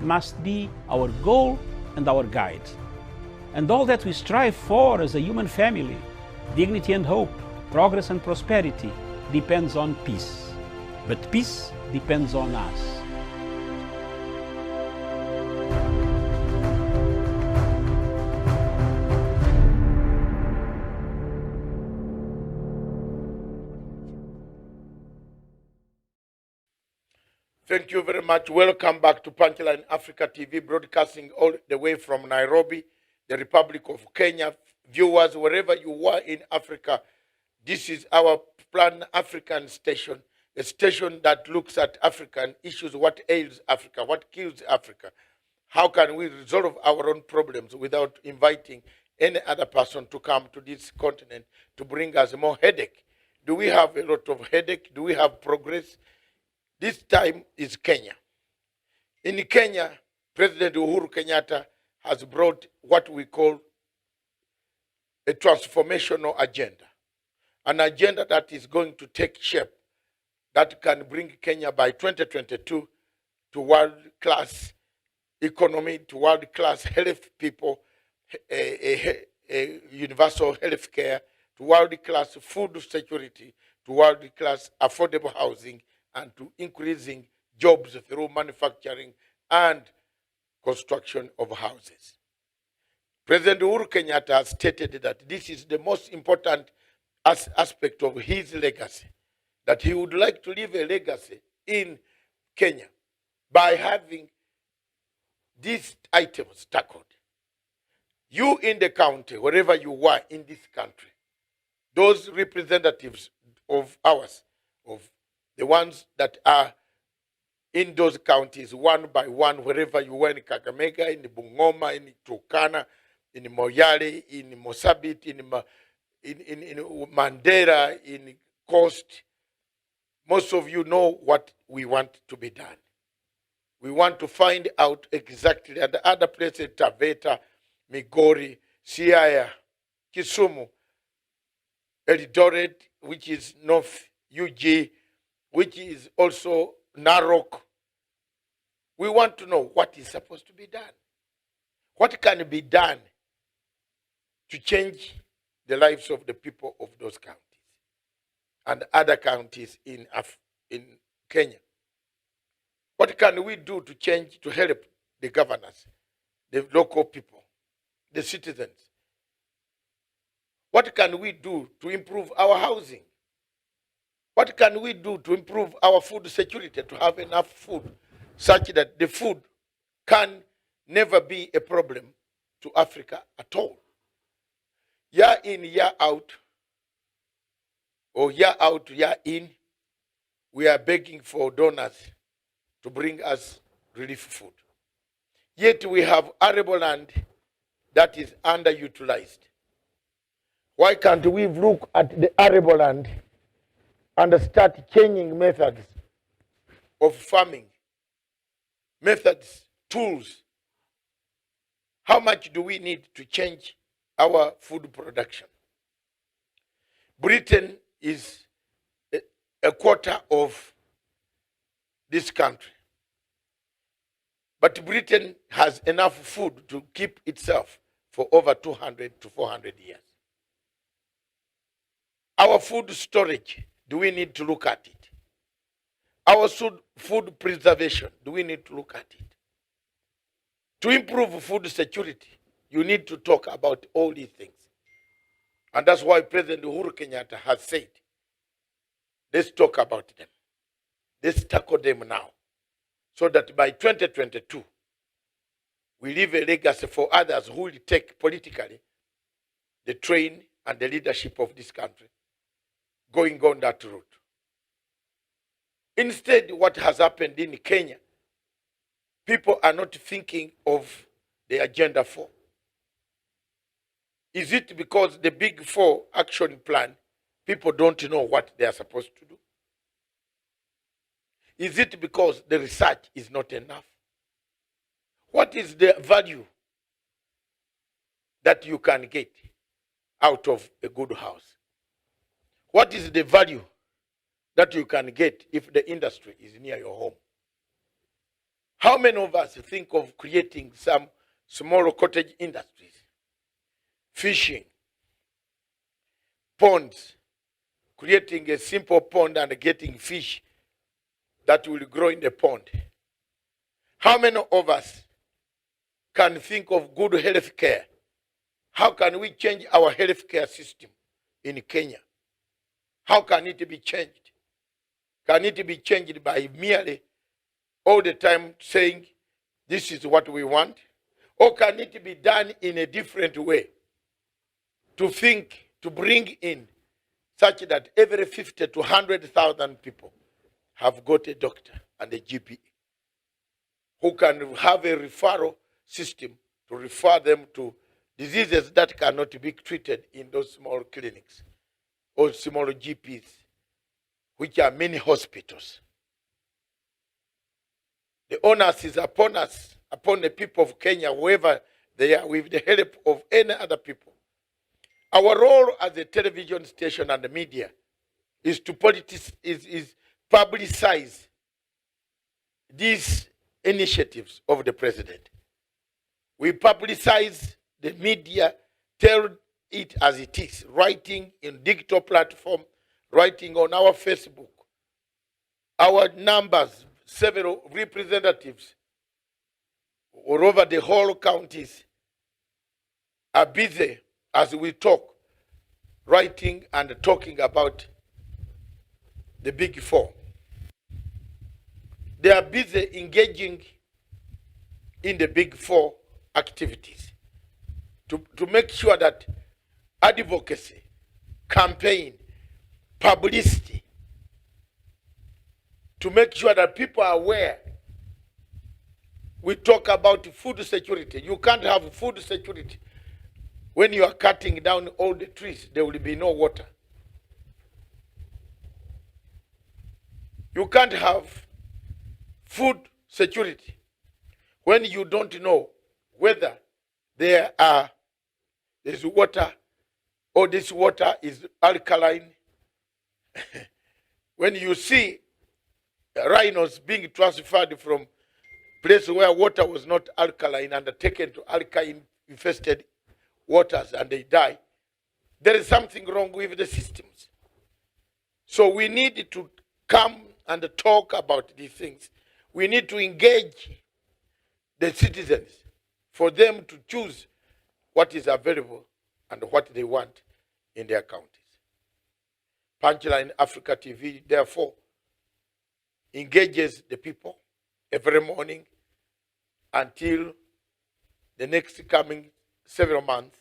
must be our goal and our guide. And all that we strive for as a human family, dignity and hope, progress and prosperity, depends on peace. But peace depends on us. Thank you very much. Welcome back to Punchline Africa TV, broadcasting all the way from Nairobi, the Republic of Kenya. Viewers, wherever you are in Africa, this is our Plan African station, a station that looks at African issues, what ails Africa, what kills Africa. How can we resolve our own problems without inviting any other person to come to this continent to bring us more headache? Do we have a lot of headache? Do we have progress? This time is Kenya. In Kenya, President Uhuru Kenyatta has brought what we call a transformational agenda, an agenda that is going to take shape, that can bring Kenya by 2022 to world-class economy, to world-class health people, a universal health care, to world-class food security, to world-class affordable housing, and to increasing jobs through manufacturing and construction of houses. President Uhuru Kenyatta has stated that this is the most important aspect of his legacy, that he would like to leave a legacy in Kenya by having these items tackled. You in the county, wherever you are in this country, those representatives of ours, of the ones that are in those counties, one by one, wherever you were, in Kakamega, in Bungoma, in Turkana, in Moyale, in Mosabit, in Mandera, in Coast. Most of you know what we want to be done. We want to find out exactly at the other places, Taveta, Migori, Siaya, Kisumu, Eldoret, which is North UG, which is also Narok. We want to know what is supposed to be done. What can be done to change the lives of the people of those counties and other counties in Kenya? What can we do to change, to help the governors, the local people, the citizens? What can we do to improve our housing? What can we do to improve our food security, to have enough food such that the food can never be a problem to Africa at all? Year in, year out, or year out, year in, we are begging for donors to bring us relief food. Yet we have arable land that is underutilized. Why can't we look at the arable land and start changing methods of farming, methods, tools? How much do we need to change our food production? Britain is a quarter of this country. But Britain has enough food to keep itself for over 200 to 400 years. Our food storage, do we need to look at it? Our food preservation, do we need to look at it? To improve food security, you need to talk about all these things. And that's why President Uhuru Kenyatta has said, let's talk about them. Let's tackle them now, so that by 2022, we leave a legacy for others who will take politically the train and the leadership of this country, going on that route. Instead, what has happened in Kenya, people are not thinking of the Agenda 4. Is it because the Big 4 action plan, people don't know what they are supposed to do? Is it because the research is not enough? What is the value that you can get out of a good house? What is the value that you can get if the industry is near your home? How many of us think of creating some small cottage industries, fishing, ponds, creating a simple pond and getting fish that will grow in the pond? How many of us can think of good health care? How can we change our health care system in Kenya? How can it be changed? Can it be changed by merely all the time saying, this is what we want? Or can it be done in a different way? To think, to bring in such that every 50 to 100,000 people have got a doctor and a GP who can have a referral system to refer them to diseases that cannot be treated in those small clinics or small GPs, which are many hospitals. The onus is upon us, upon the people of Kenya, wherever they are, with the help of any other people. Our role as a television station and the media is to publicize these initiatives of the president. We publicize the media, tell it as it is, writing in digital platform, writing on our Facebook. Our numbers, several representatives all over the whole counties are busy as we talk, writing and talking about the Big Four. They are busy engaging in the Big Four activities to make sure that advocacy, campaign, publicity, to make sure that people are aware. We talk about food security. You can't have food security when you are cutting down all the trees. There will be no water. You can't have food security when you don't know whether there's water or this water is alkaline. When you see rhinos being transferred from places where water was not alkaline and taken to alkaline infested waters and they die, there is something wrong with the systems. So we need to come and talk about these things. We need to engage the citizens for them to choose what is available and what they want in their counties. Punchline Africa TV, therefore, engages the people every morning until the next coming several months.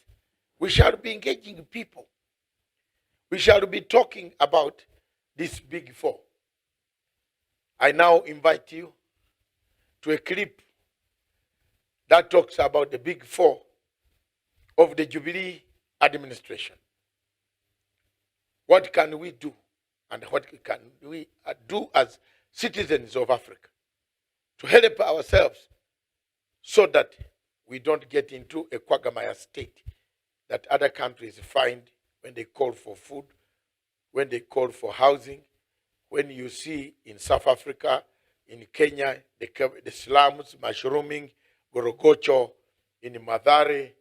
We shall be engaging people. We shall be talking about this Big Four. I now invite you to a clip that talks about the Big Four of the Jubilee administration. What can we do, and what can we do as citizens of Africa to help ourselves so that we don't get into a quagmire state that other countries find when they call for food, when they call for housing, when you see in South Africa, in Kenya, the slums mushrooming, Gorogocho, in Madare,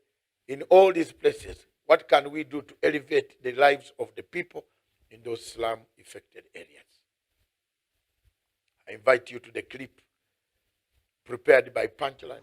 in all these places. What can we do to elevate the lives of the people in those slum-affected areas? I invite you to the clip prepared by Punchline.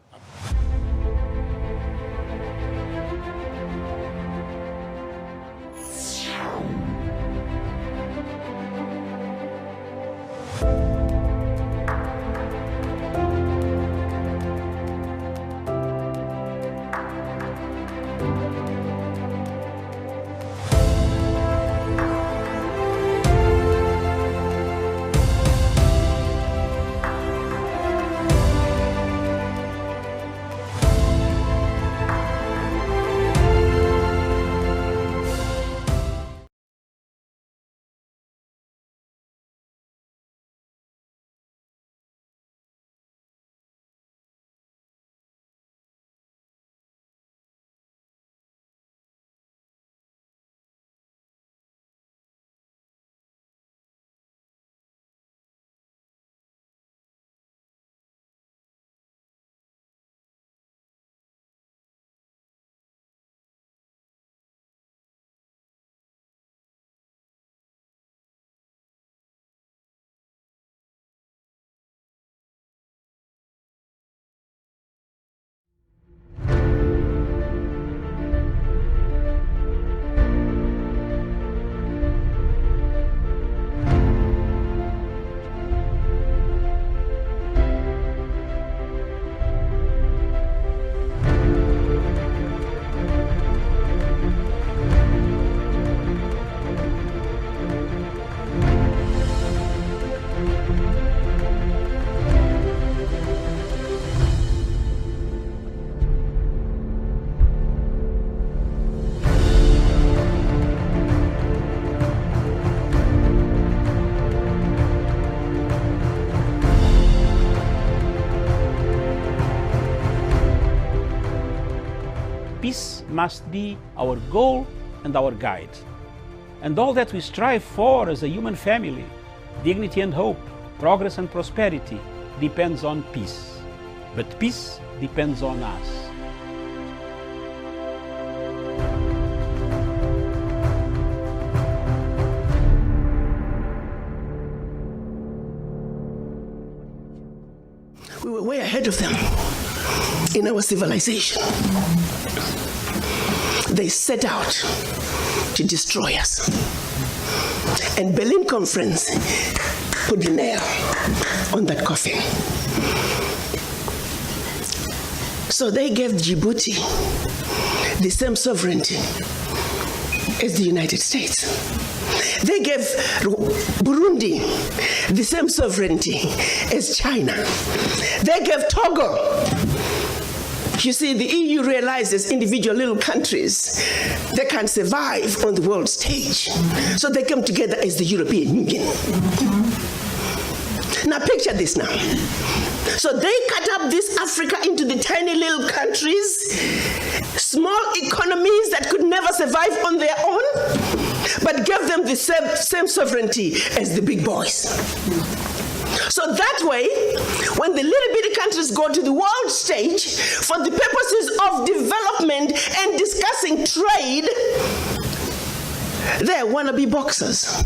must be our goal and our guide. And all that we strive for as a human family, dignity and hope, progress and prosperity, depends on peace. But peace depends on us. We were way ahead of them in our civilization. They set out to destroy us. And Berlin Conference put the nail on that coffin. So they gave Djibouti the same sovereignty as the United States. They gave Burundi the same sovereignty as China. They gave Togo. You see, the EU realizes individual little countries, they can't survive on the world stage. So they come together as the European Union. Now picture this now. So they cut up this Africa into the tiny little countries, small economies that could never survive on their own, but gave them the same sovereignty as the big boys. So that way, when the little bitty countries go to the world stage for the purposes of development and discussing trade, they're wannabe boxers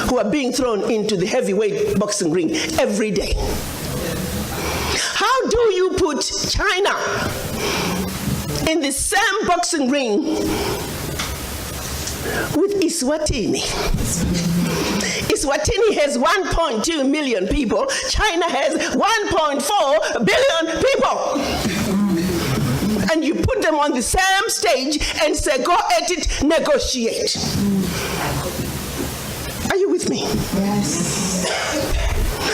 who are being thrown into the heavyweight boxing ring every day. How do you put China in the same boxing ring with Eswatini? Eswatini has 1.2 million people. China has 1.4 billion people. And you put them on the same stage and say, go at it, negotiate. Are you with me? Yes.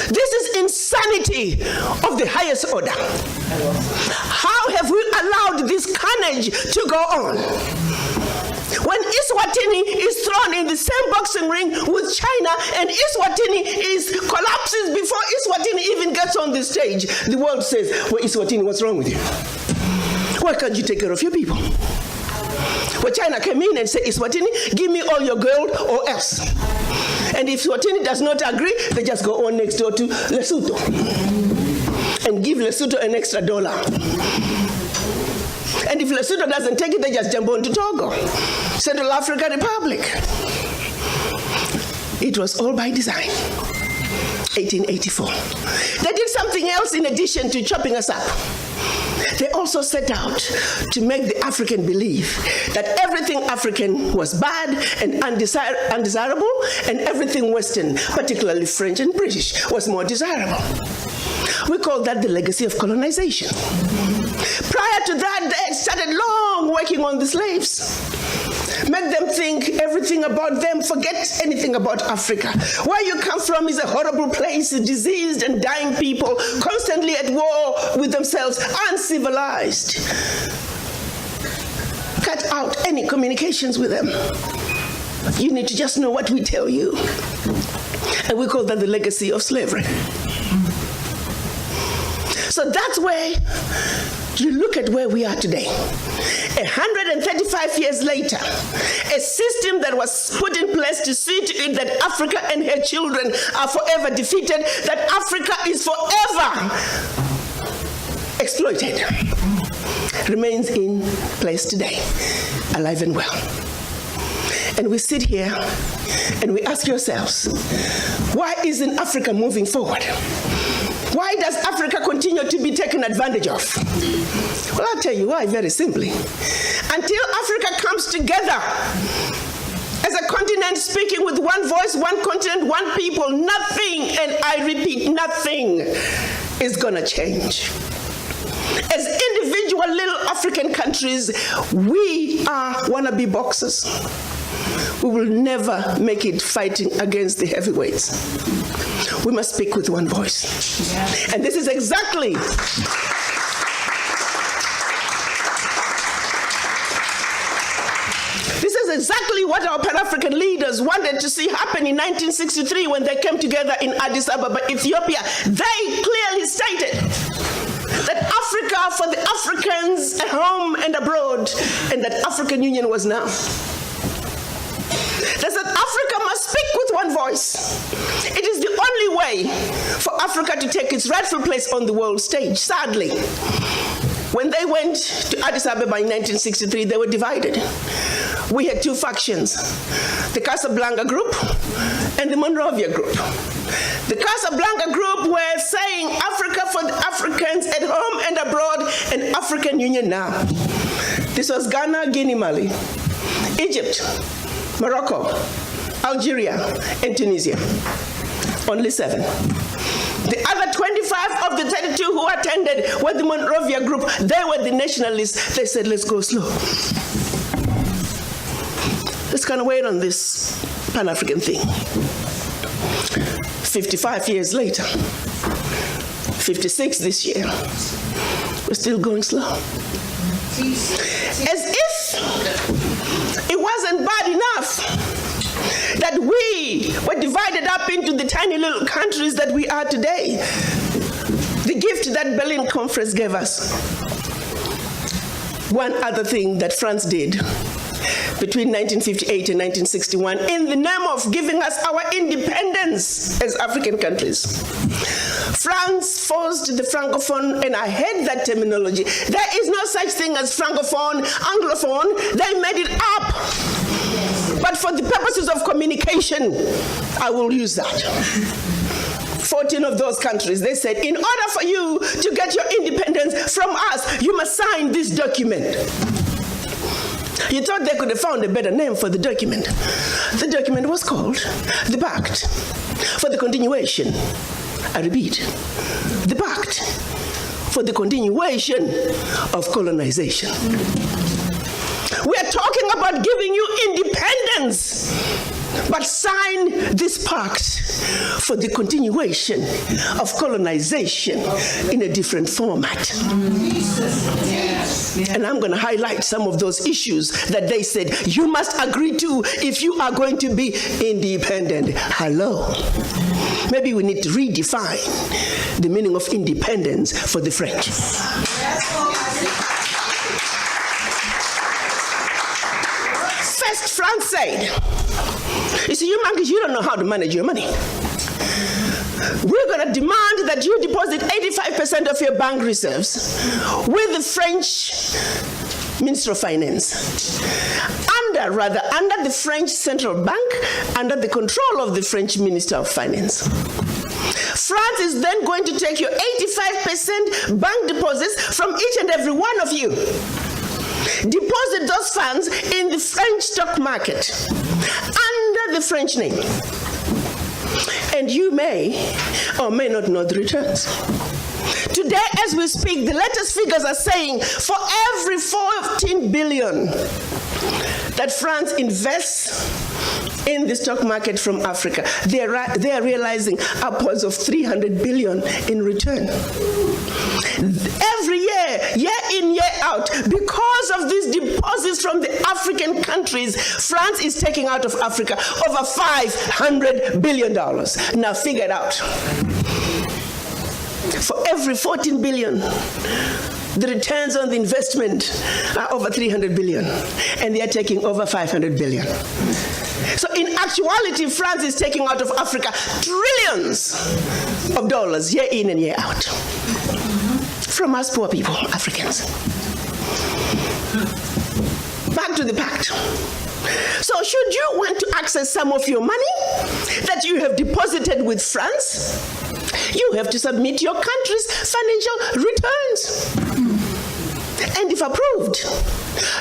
This is insanity of the highest order. How have we allowed this carnage to go on? When Eswatini is thrown in the same boxing ring with China and Eswatini collapses before Eswatini even gets on the stage, the world says, well, Eswatini, what's wrong with you? Why can't you take care of your people? Well, China came in and said, Eswatini, give me all your gold or else. And if Eswatini does not agree, they just go on next door to Lesotho and give Lesotho an extra $1. And if Lesotho doesn't take it, they just jump on to Togo, Central African Republic. It was all by design. 1884. They did something else in addition to chopping us up. They also set out to make the African believe that everything African was bad and undesirable, and everything Western, particularly French and British, was more desirable. We call that the legacy of colonization. Prior to that, they had started long working on the slaves. Make them think everything about them, forget anything about Africa. Where you come from is a horrible place, diseased and dying people, constantly at war with themselves, uncivilized. Cut out any communications with them. You need to just know what we tell you. And we call that the legacy of slavery. So that's where you look at where we are today. 135 years later, a system that was put in place to see to it that Africa and her children are forever defeated, that Africa is forever exploited, remains in place today, alive and well. And we sit here and we ask ourselves, why isn't Africa moving forward? Why does Africa continue to be taken advantage of? Well, I'll tell you why, very simply. Until Africa comes together as a continent speaking with one voice, one continent, one people, nothing, and I repeat, nothing is gonna change. As individual little African countries, we are wannabe boxers. We will never make it fighting against the heavyweights. We must speak with one voice. Yes. And this is exactly what our Pan-African leaders wanted to see happen in 1963 when they came together in Addis Ababa, Ethiopia. They clearly stated, that Africa for the Africans at home and abroad, and that African Union was now. They said Africa must speak with one voice. It is the only way for Africa to take its rightful place on the world stage. Sadly, when they went to Addis Ababa in 1963, they were divided. We had two factions, the Casablanca group and the Monrovia group. The Casablanca group were saying Africa for the Africans at home and abroad, and African Union now. This was Ghana, Guinea, Mali, Egypt, Morocco, Algeria, and Tunisia. Only 7. The other 25 of the 32 who attended were the Monrovia group. They were the nationalists. They said, let's go slow. Let's kind of wait on this Pan-African thing. 55 years later, 56 this year, we're still going slow. As if it wasn't bad enough that we were divided up into the tiny little countries that we are today. The gift that Berlin Conference gave us. One other thing that France did between 1958 and 1961 in the name of giving us our independence as African countries. France forced the Francophone, and I hate that terminology. There is no such thing as Francophone, Anglophone. They made it up. But for the purposes of communication, I will use that. 14 of those countries, they said, in order for you to get your independence from us, you must sign this document. You thought they could have found a better name for the document. The document was called the Pact for the Continuation. I repeat, the Pact for the Continuation of Colonization. We are talking about giving you independence, but sign this pact for the continuation of colonization in a different format. And I'm going to highlight some of those issues that they said you must agree to if you are going to be independent. Hello. Maybe we need to redefine the meaning of independence for the French. First, France said, you see, you monkeys, you don't know how to manage your money. We're going to demand that you deposit 85% of your bank reserves with the French Minister of Finance. Under the French Central Bank, under the control of the French Minister of Finance. France is then going to take your 85% bank deposits from each and every one of you. Deposit those funds in the French stock market under the French name. And you may or may not know the returns. Today, as we speak, the latest figures are saying for every 14 billion that France invests in the stock market from Africa, they are realizing upwards of 300 billion in return. Every year, year in, year out, because of these deposits from the African countries, France is taking out of Africa over $500 billion. Now figure it out. For every 14 billion, the returns on the investment are over 300 billion, and they are taking over 500 billion. So in actuality, France is taking out of Africa trillions of dollars year in and year out. From us poor people, Africans. Back to the pact. So should you want to access some of your money that you have deposited with France, you have to submit your country's financial returns. And if approved,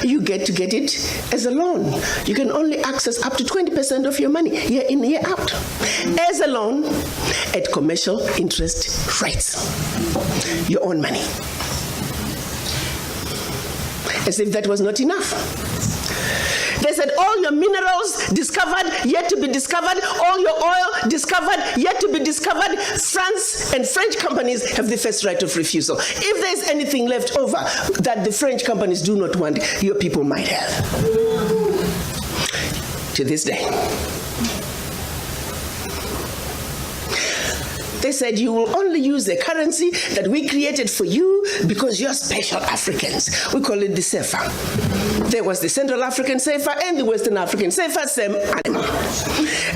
you get to get it as a loan. You can only access up to 20% of your money year in, year out as a loan at commercial interest rates. Your own money. As if that was not enough. They said all your minerals discovered, yet to be discovered, all your oil discovered, yet to be discovered. France and French companies have the first right of refusal. If there's anything left over that the French companies do not want, your people might have. To this day. They said you will only use the currency that we created for you because you're special Africans. We call it the CFA. There was the Central African CFA and the Western African CFA, same animal.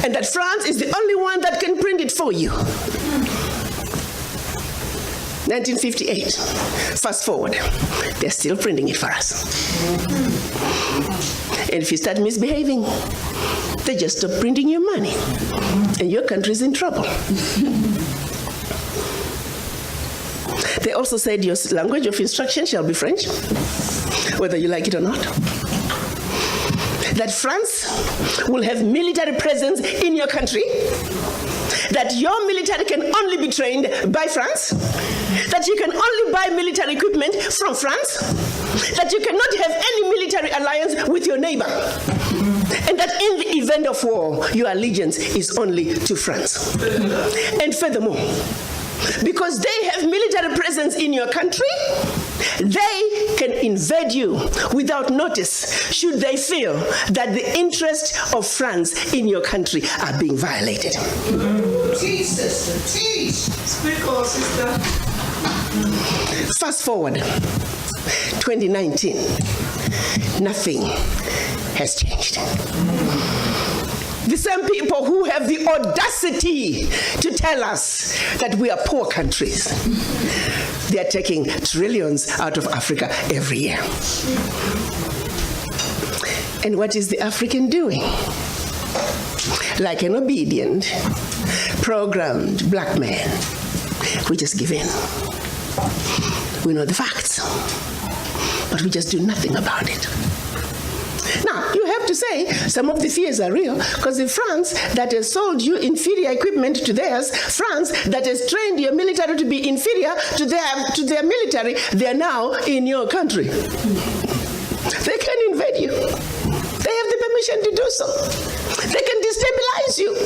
And that France is the only one that can print it for you. 1958. Fast forward. They're still printing it for us. And if you start misbehaving, they just stop printing your money. And your country's in trouble. They also said your language of instruction shall be French, whether you like it or not. That France will have military presence in your country. That your military can only be trained by France. That you can only buy military equipment from France. That you cannot have any military alliance with your neighbor. And that in the event of war, your allegiance is only to France. And furthermore, because they have military presence in your country, they can invade you without notice should they feel that the interests of France in your country are being violated. Teach, sister, teach. Speak on, sister. Fast forward, 2019, nothing has changed. The same people who have the audacity to tell us that we are poor countries, they are taking trillions out of Africa every year. And what is the African doing? Like an obedient, programmed black man, we just give in. We know the facts, but we just do nothing about it. Now, you have to say some of the fears are real, because in France that has sold you inferior equipment to theirs, France that has trained your military to be inferior to their military, they are now in your country. They can invade you. They have the permission to do so. They can destabilize you.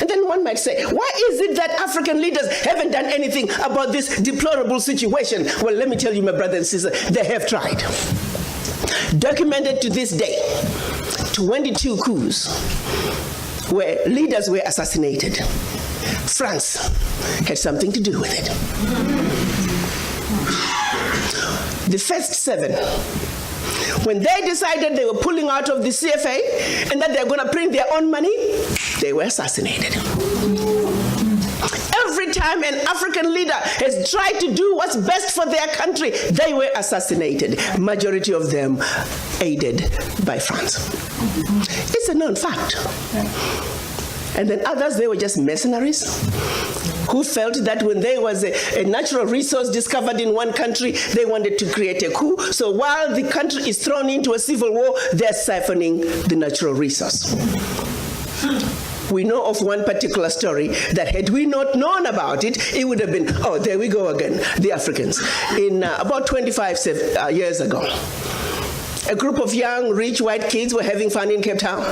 And then one might say, why is it that African leaders haven't done anything about this deplorable situation? Well, let me tell you, my brother and sister, they have tried. Documented to this day, 22 coups where leaders were assassinated. France had something to do with it. The first 7, when they decided they were pulling out of the CFA and that they were going to print their own money, they were assassinated. Every time an African leader has tried to do what's best for their country, they were assassinated. Majority of them aided by France. It's a known fact. And then others, they were just mercenaries who felt that when there was a natural resource discovered in one country, they wanted to create a coup. So while the country is thrown into a civil war, they're siphoning the natural resource. We know of one particular story that had we not known about it, it would have been, oh, there we go again, the Africans. In about 25 years ago, a group of young, rich white kids were having fun in Cape Town.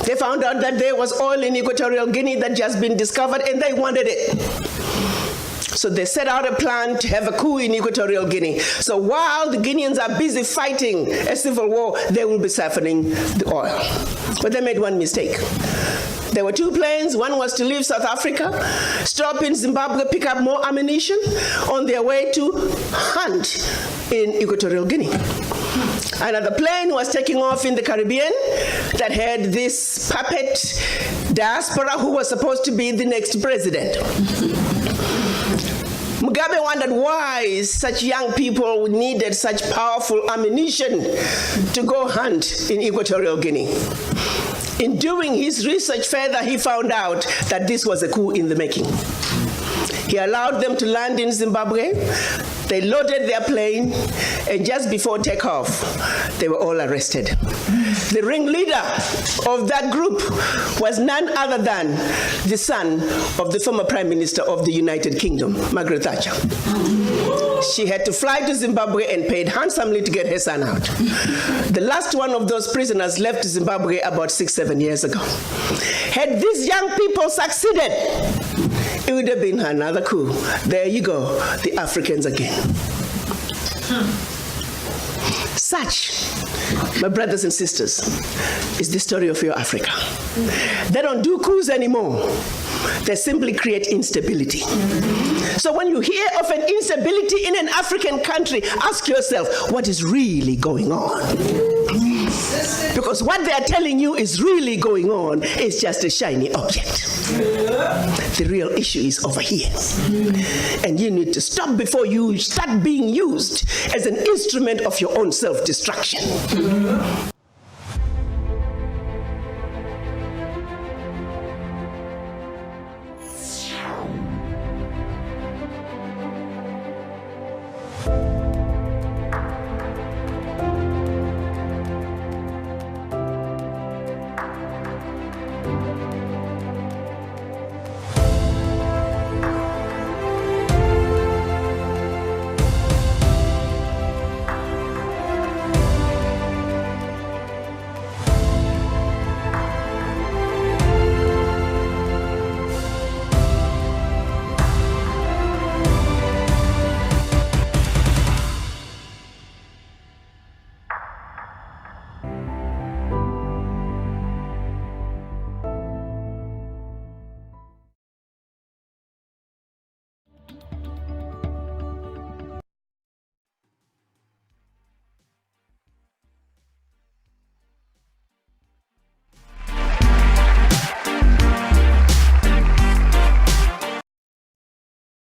They found out that there was oil in Equatorial Guinea that had just been discovered, and they wanted it. So they set out a plan to have a coup in Equatorial Guinea. So while the Guineans are busy fighting a civil war, they will be siphoning the oil. But they made one mistake. There were 2 planes. One was to leave South Africa, stop in Zimbabwe, pick up more ammunition on their way to hunt in Equatorial Guinea. Another plane was taking off in the Caribbean that had this puppet diaspora who was supposed to be the next president. Mugabe wondered why such young people needed such powerful ammunition to go hunt in Equatorial Guinea. In doing his research further, he found out that this was a coup in the making. He allowed them to land in Zimbabwe. They loaded their plane, and just before takeoff, they were all arrested. The ringleader of that group was none other than the son of the former Prime Minister of the United Kingdom, Margaret Thatcher. She had to fly to Zimbabwe and paid handsomely to get her son out. The last one of those prisoners left Zimbabwe about 6-7 years ago. Had these young people succeeded, it would have been another coup. There you go, the Africans again. Such, my brothers and sisters, is the story of your Africa. They don't do coups anymore. They simply create instability. So when you hear of an instability in an African country, ask yourself, what is really going on? Because what they are telling you is really going on is just a shiny object. The real issue is over here. And you need to stop before you start being used as an instrument of your own self-destruction.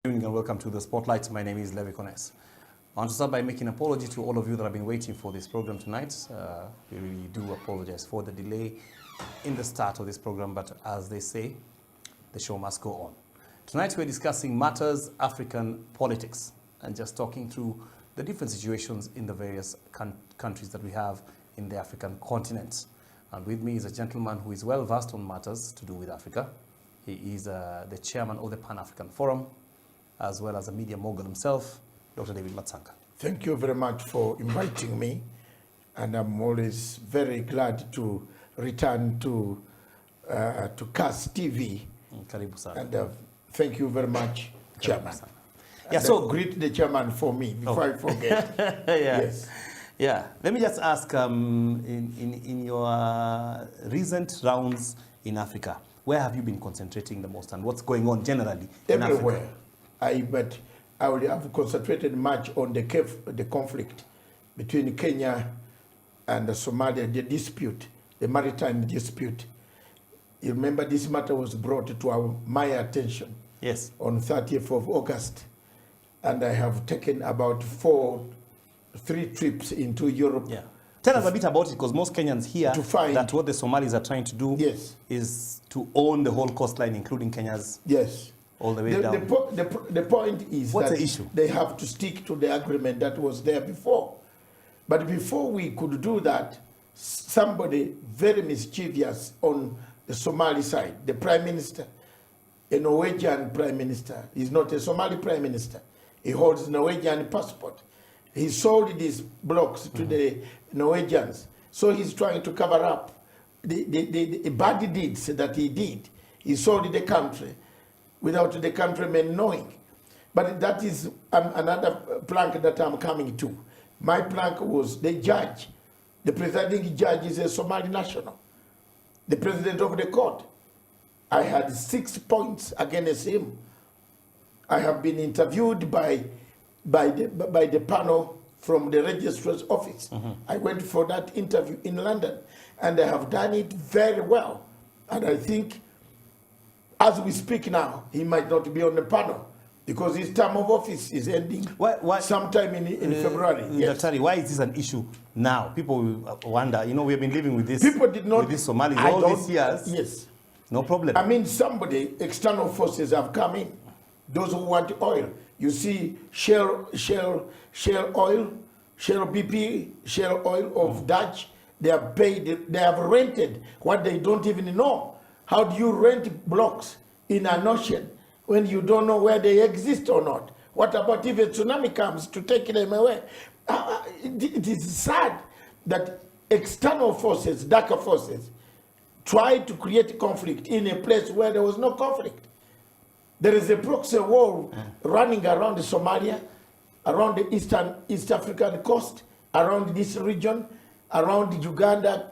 And welcome to the Spotlight. My name is Levi Kones. I want to start by making an apology to all of you that have been waiting for this program tonight. We really do apologize for the delay in the start of this program, but as they say, the show must go on. Tonight we're discussing matters African politics and just talking through the different situations in the various countries that we have in the African continent. And with me is a gentleman who is well versed on matters to do with Africa. He is the chairman of the Pan-African Forum, as well as a media mogul himself, Dr. David Matsanga. Thank you very much for inviting me, and I'm always very glad to return to CAS TV. Karibu sana. And thank you very much, Chairman. Yeah, so greet the chairman for me before I forget. Yeah. Yes. Yeah. Let me just ask, in your recent rounds in Africa, where have you been concentrating the most, and what's going on generally in Everywhere. Africa? But I would have concentrated much on the conflict between Kenya and Somalia, the dispute, the maritime dispute. You remember this matter was brought to my attention. Yes. On 30th of August. And I have taken about 3 trips into Europe. Yeah. Tell us a bit about it, because most Kenyans hear to find that what the Somalis are trying to do is to own the whole coastline, including Kenya's. Yes. All the way down. The point is what's that the issue? They have to stick to the agreement that was there before. But before we could do that, somebody very mischievous on the Somali side, the Prime Minister, a Norwegian Prime Minister, he's not a Somali Prime Minister. He holds a Norwegian passport. He sold these blocks to the Norwegians. So he's trying to cover up the bad deeds that he did. He sold the country without the countrymen knowing. But that is another plank that I'm coming to. My plank was the judge. The presiding judge is a Somali national. The president of the court. I had 6 points against him. I have been interviewed by the panel from the registrar's office. I went for that interview in London, and I have done it very well. And I think, as we speak now, he might not be on the panel because his term of office is ending sometime in February. Yes. Daktari, why is this an issue now? People wonder. You know, we have been living with this. People did not. With these Somalis all these years. Yes. No problem. I mean, external forces have come in. Those who want oil. You see, Shell oil, Shell BP, Shell oil of Dutch. They have paid. They have rented what they don't even know. How do you rent blocks in an ocean when you don't know where they exist or not? What about if a tsunami comes to take them away? It is sad that external forces, darker forces, try to create conflict in a place where there was no conflict. There is a proxy war running around Somalia, around the East African coast, around this region, around Uganda,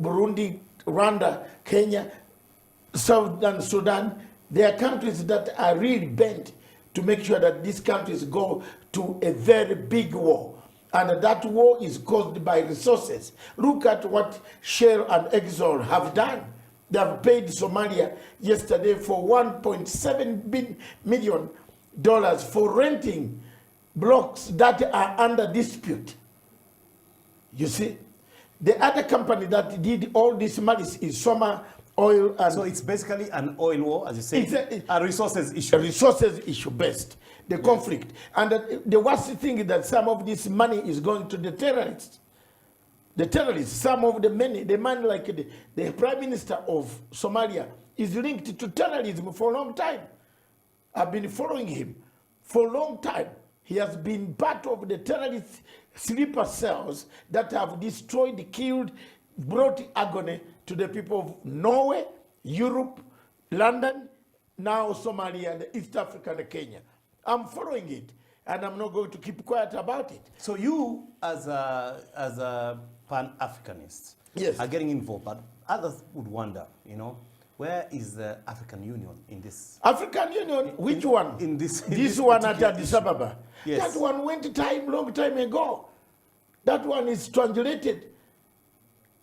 Burundi, Rwanda, Kenya, Southern Sudan. There are countries that are really bent to make sure that these countries go to a very big war. And that war is caused by resources. Look at what Shell and Exxon have done. They have paid Somalia yesterday for $1.7 million for renting blocks that are under dispute. You see? The other company that did all this malice is Soma Oil. And so it's basically an oil war, as you say, it's a resources issue. A resources issue based, the conflict. And the worst thing is that some of this money is going to the terrorists. The terrorists, some of the money like the Prime Minister of Somalia is linked to terrorism for a long time. I've been following him for a long time. He has been part of the terrorist sleeper cells that have destroyed, killed, brought agony to the people of Norway, Europe, London, now Somalia, and East Africa and Kenya. I'm following it, and I'm not going to keep quiet about it. So you, as a Pan-Africanist, yes, are getting involved, but others would wonder, where is the African Union in this? African Union, which one? In this one at Addis Ababa. Yes. That one went long time ago. That one is translated.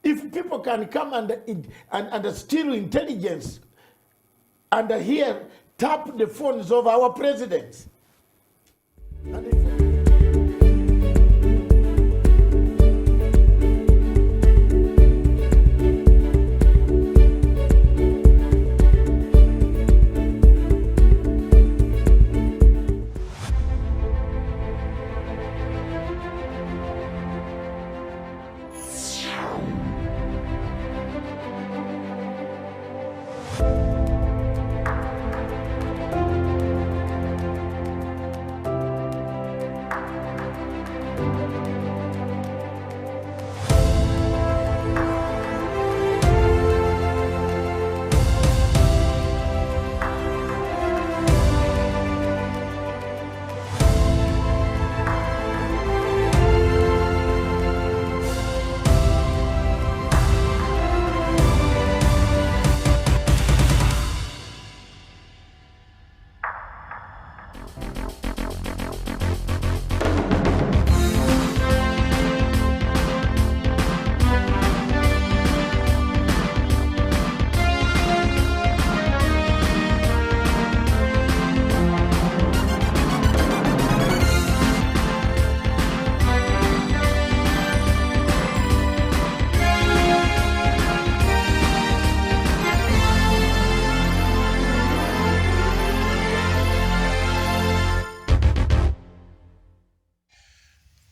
If people can come and steal intelligence and here tap the phones of our presidents.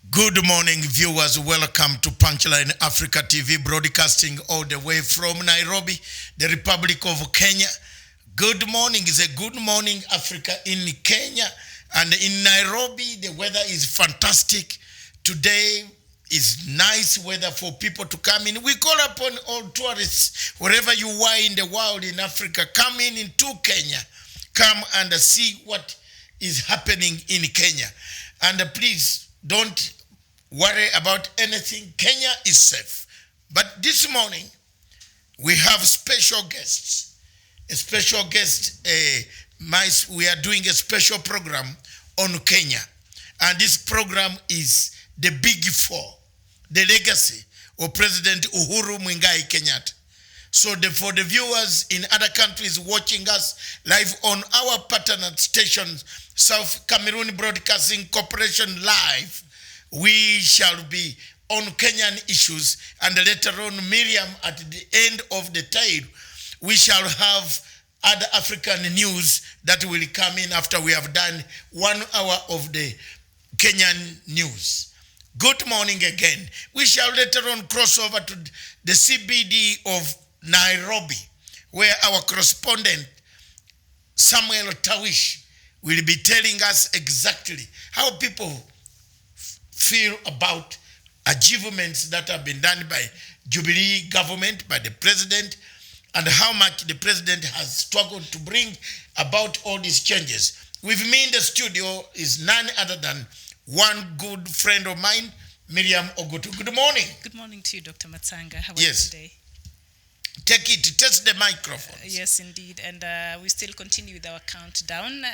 Good morning, viewers. Welcome to Punchline Africa TV, broadcasting all the way from Nairobi, the Republic of Kenya. Good morning. It's a good morning, Africa, in Kenya. And in Nairobi, the weather is fantastic. Today is nice weather for people to come in. We call upon all tourists, wherever you are in the world, in Africa, come into Kenya. Come and see what is happening in Kenya. And please, don't worry about anything. Kenya is safe. But this morning, we have special guests. A special guest, we are doing a special program on Kenya. And this program is the Big Four, the legacy of President Uhuru Kenyatta. So for the viewers in other countries watching us live on our partner station, South Cameroon Broadcasting Corporation Live, we shall be on Kenyan issues, and later on, Miriam, at the end of the tale, we shall have other African news that will come in after we have done 1 hour of the Kenyan news. Good morning again. We shall later on cross over to the CBD of Nairobi, where our correspondent, Samuel Tawish, will be telling us exactly how people feel about achievements that have been done by Jubilee government, by the president, and how much the president has struggled to bring about all these changes. With me in the studio is none other than one good friend of mine, Miriam Ogutu. Good morning. Good morning to you, Dr. Matsanga. How are Yes. you today? Take it, test the microphone. Yes, indeed. And we still continue with our countdown.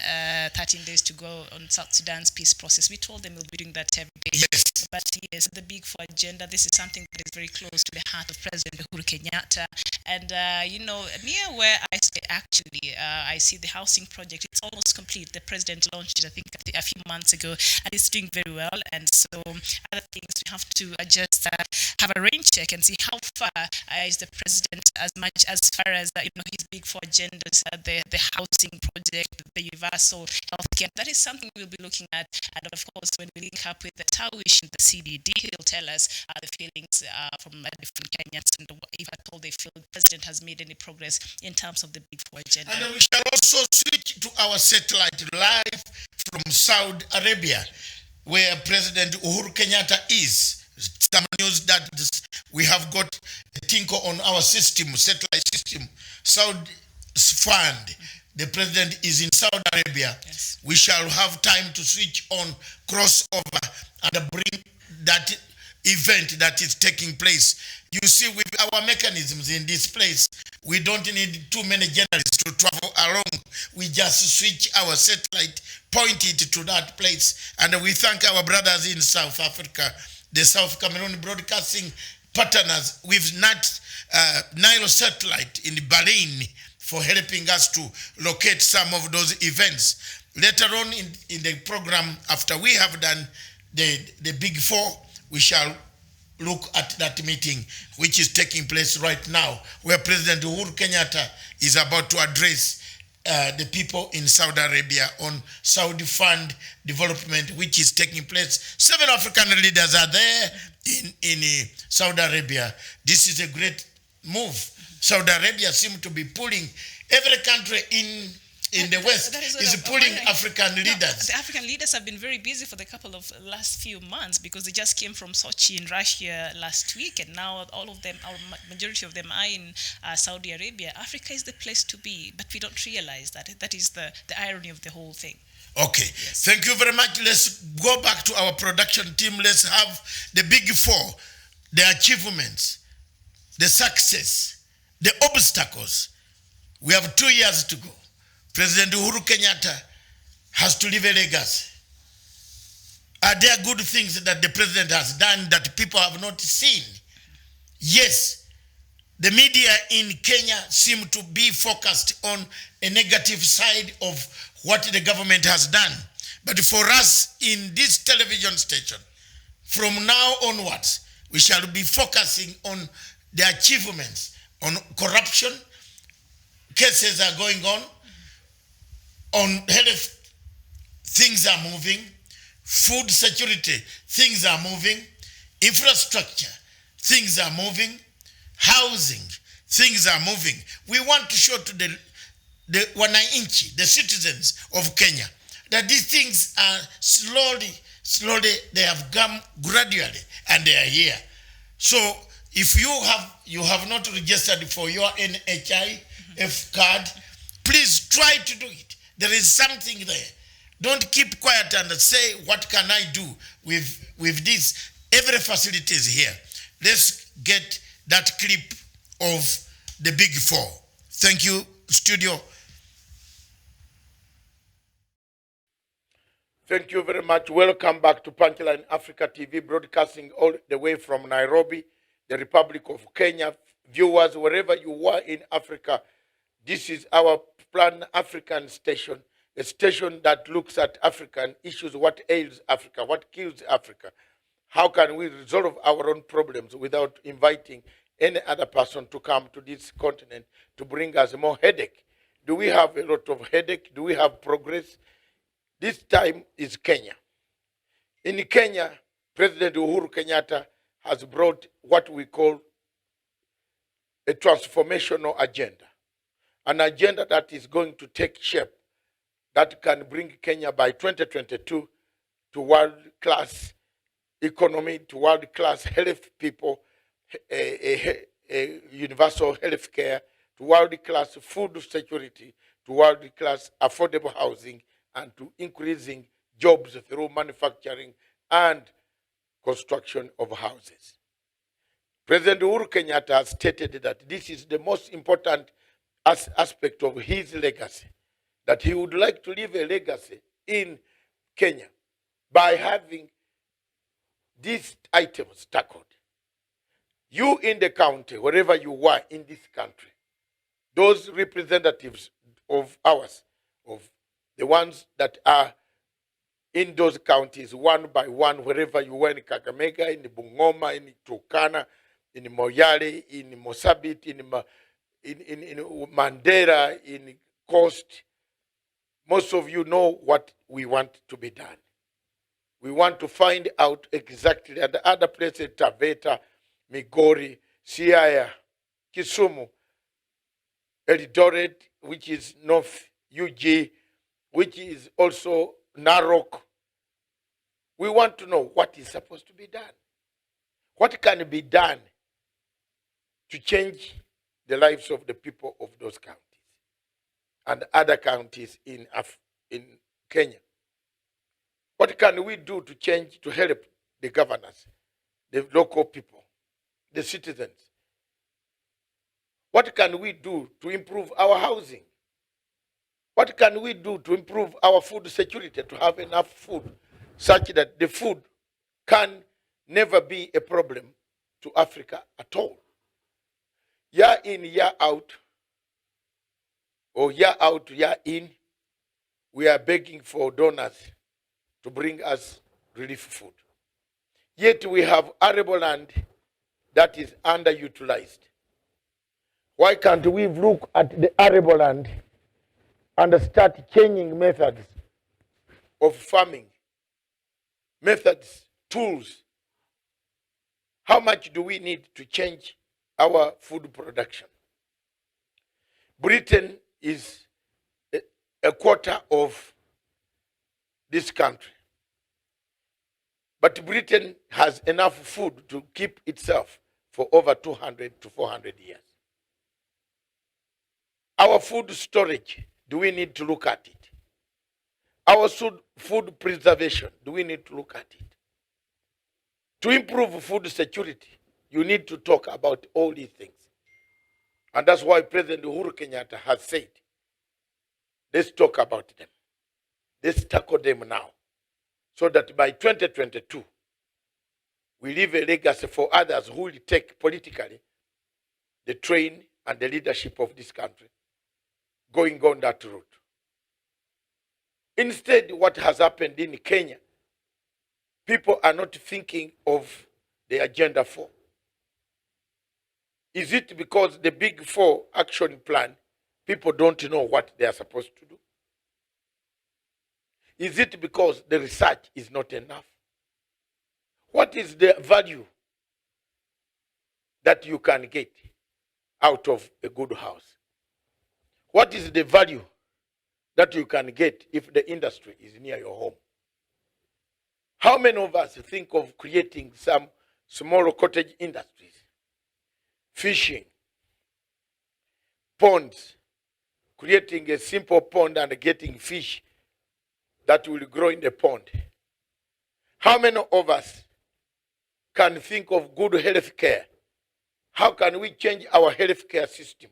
13 days to go on South Sudan's peace process. We told them we'll be doing that every day. Yes. But yes, the Big Four agenda, this is something that is very close to the heart of President Uhuru Kenyatta. And, near where I stay, actually, I see the housing project. It's almost complete. The president launched it, I think, a few months ago, and it's doing very well. And so other things we have to adjust, have a rain check and see how far is the president as far as his Big Four agendas, the housing project, the universal healthcare. That is something we'll be looking at. And of course, when we link up with the Tawish and the CBD, he'll tell us the feelings from different Kenyans and if at all they feel the president has made any progress in terms of the Big Four agenda. And we shall also switch to our satellite live from Saudi Arabia, where President Uhuru Kenyatta is. Some news that we have got a tinker on our system, satellite system, Saudi Fund. The president is in Saudi Arabia. Yes. We shall have time to switch on, crossover, and bring that event that is taking place. You see, with our mechanisms in this place, we don't need too many journalists to travel along. We just switch our satellite, point it to that place, and we thank our brothers in South Africa, the South Cameroon Broadcasting partners with Nile Satellite in Berlin for helping us to locate some of those events. Later on in the program, after we have done the Big Four, we shall look at that meeting which is taking place right now, where President Uhuru Kenyatta is about to address the people in Saudi Arabia on Saudi Fund development, which is taking place. 7 African leaders are there in Saudi Arabia. This is a great move. Saudi Arabia seems to be pulling every country in the West is pulling African leaders. The African leaders have been very busy for the couple of last few months because they just came from Sochi in Russia last week, and now all of them, or majority of them, are in Saudi Arabia. Africa is the place to be, but we don't realize that. That is the irony of the whole thing. Okay, Yes. Thank you very much. Let's go back to our production team. Let's have the Big Four, the achievements, the success, the obstacles. We have 2 years to go. President Uhuru Kenyatta has to leave a legacy. Are there good things that the president has done that people have not seen? Yes. The media in Kenya seem to be focused on a negative side of what the government has done. But for us in this television station, from now onwards, we shall be focusing on the achievements, on corruption. Cases are going on health, things are moving, food security, things are moving, infrastructure, things are moving, housing, things are moving. We want to show to the wananchi, the citizens of Kenya, that these things are slowly, they have come gradually, and they are here. So if you have not registered for your NHIF card, please try to do it. There is something there. Don't keep quiet and say, what can I do with this? Every facility is here. Let's get that clip of the Big Four. Thank you, studio. Thank you very much. Welcome back to Punchline Africa TV, broadcasting all the way from Nairobi, the Republic of Kenya. Viewers, wherever you are in Africa, this is our Pan-African station, a station that looks at African issues, what ails Africa, what kills Africa. How can we resolve our own problems without inviting any other person to come to this continent to bring us more headache? Do we have a lot of headache? Do we have progress? This time is Kenya. In Kenya, President Uhuru Kenyatta has brought what we call a transformational agenda. An agenda that is going to take shape, that can bring Kenya by 2022 to world-class economy, to world-class health people, a universal health care, to world-class food security, to world-class affordable housing, and to increasing jobs through manufacturing and construction of houses. President Uhuru Kenyatta has stated that this is the most important aspect of his legacy, that he would like to leave a legacy in Kenya by having these items tackled. You in the county, wherever you are in this country, those representatives of ours, of the ones that are in those counties, one by one, wherever you were, in Kakamega, in Bungoma, in Turkana, in Moyale, in Mosabit, in Mandera, in Coast, most of you know what we want to be done. We want to find out exactly at the other places, Taveta, Migori, Siaya, Kisumu, Eldoret, which is North UG, which is also Narok. We want to know what is supposed to be done. What can be done to change the lives of the people of those counties and other counties in Kenya? What can we do to change, to help the governors, the local people, the citizens? What can we do to improve our housing? What can we do to improve our food security, to have enough food such that the food can never be a problem to Africa at all? Year in, year out, or year out, year in, we are begging for donors to bring us relief food. Yet we have arable land that is underutilized. Why can't we look at the arable land and start changing methods of farming, methods, tools? How much do we need to change our food production? Britain is a quarter of this country. But Britain has enough food to keep itself for over 200 to 400 years. Our food storage, do we need to look at it? Our food preservation, do we need to look at it? To improve food security, you need to talk about all these things. And that's why President Uhuru Kenyatta has said, let's talk about them. Let's tackle them now, so that by 2022, we leave a legacy for others who will take politically the train and the leadership of this country, going on that route. Instead, what has happened in Kenya, people are not thinking of the Agenda 4. Is it because the Big 4 action plan, people don't know what they are supposed to do? Is it because the research is not enough? What is the value that you can get out of a good house? What is the value that you can get if the industry is near your home? How many of us think of creating some small cottage industries, fishing, ponds, creating a simple pond and getting fish that will grow in the pond? How many of us can think of good health care? How can we change our health care system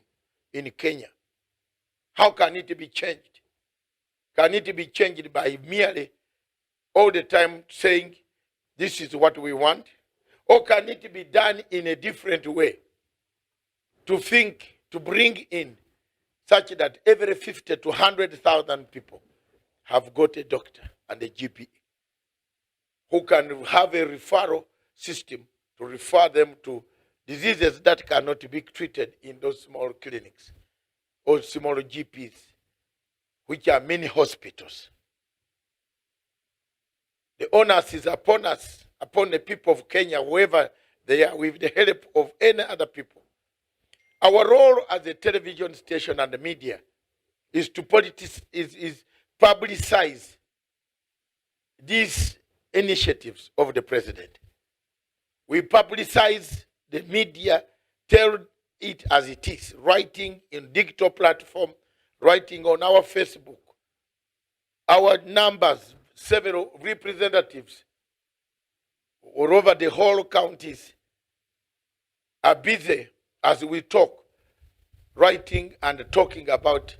in Kenya? How can it be changed? Can it be changed by merely all the time saying, this is what we want? Or can it be done in a different way? To think, to bring in such that every 50 to 100,000 people have got a doctor and a GP who can have a referral system to refer them to diseases that cannot be treated in those small clinics or small GPs, which are many hospitals. The onus is upon us, upon the people of Kenya, whoever they are, with the help of any other people. Our role as a television station and the media is to publicize these initiatives of the president. We publicize the media, tell it as it is, writing in digital platform, writing on our Facebook. Our numbers, several representatives all over the whole counties are busy as we talk, writing and talking about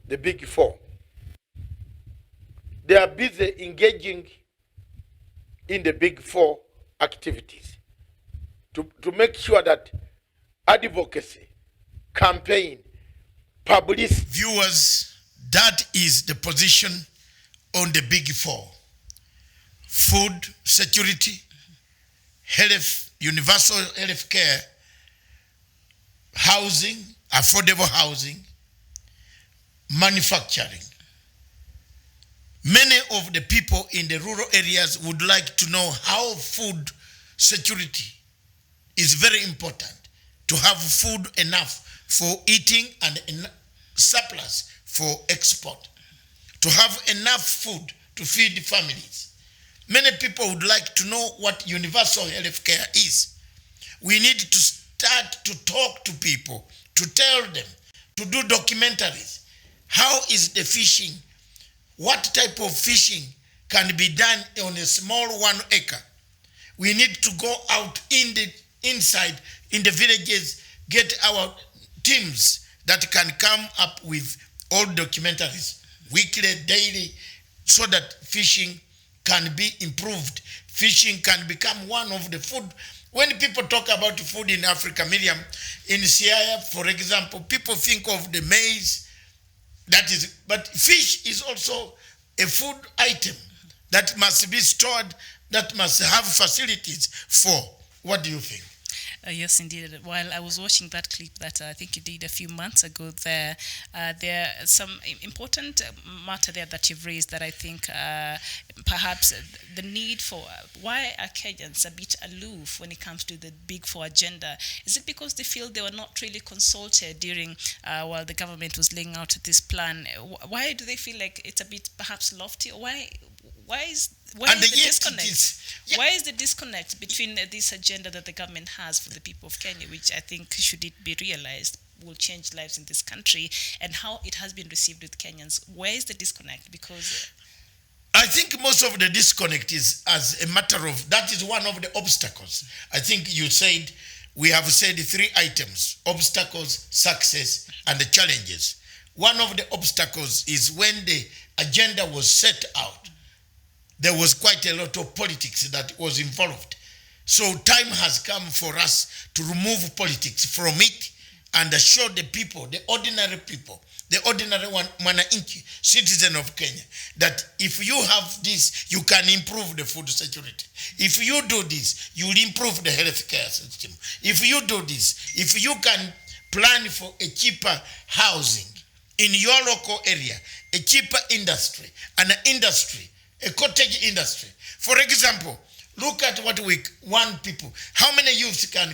the Big Four. They are busy engaging in the Big Four activities to make sure that advocacy, campaign, publicity. Viewers, that is the position on the Big Four. Food security, health, universal health care, housing, affordable housing, manufacturing. Many of the people in the rural areas would like to know how food security is very important, to have food enough for eating and surplus for export, to have enough food to feed families. Many people would like to know what universal health care is. We need to start to talk to people, to tell them, to do documentaries. How is the fishing? What type of fishing can be done on a small 1 acre? We need to go out inside in the villages, get our teams that can come up with all documentaries, weekly, daily, so that fishing can be improved. Fishing can become one of the food. When people talk about food in Africa, Miriam, in Siaya, for example, people think of the maize, but fish is also a food item that must be stored, that must have facilities for. What do you think? Yes, indeed. While I was watching that clip that I think you did a few months ago, there are some important matter there that you've raised that I think perhaps the need for why are Kenyans a bit aloof when it comes to the Big Four agenda? Is it because they feel they were not really consulted during while the government was laying out this plan? Why do they feel like it's a bit perhaps lofty? Why is the disconnect? Why is the disconnect between this agenda that the government has for the people of Kenya, which I think, should it be realized, will change lives in this country, and how it has been received with Kenyans? Where is the disconnect? Because I think most of the disconnect is as a matter of, that is one of the obstacles. I think you said, we have said 3 items: obstacles, success, and the challenges. One of the obstacles is when the agenda was set out, there was quite a lot of politics that was involved. So time has come for us to remove politics from it and show the people, the ordinary people, the ordinary citizen of Kenya, that if you have this, you can improve the food security. If you do this, you will improve the healthcare system. If you do this, if you can plan for a cheaper housing in your local area, a cheaper industry, an industry, a cottage industry. For example, look at what we want people. How many youths can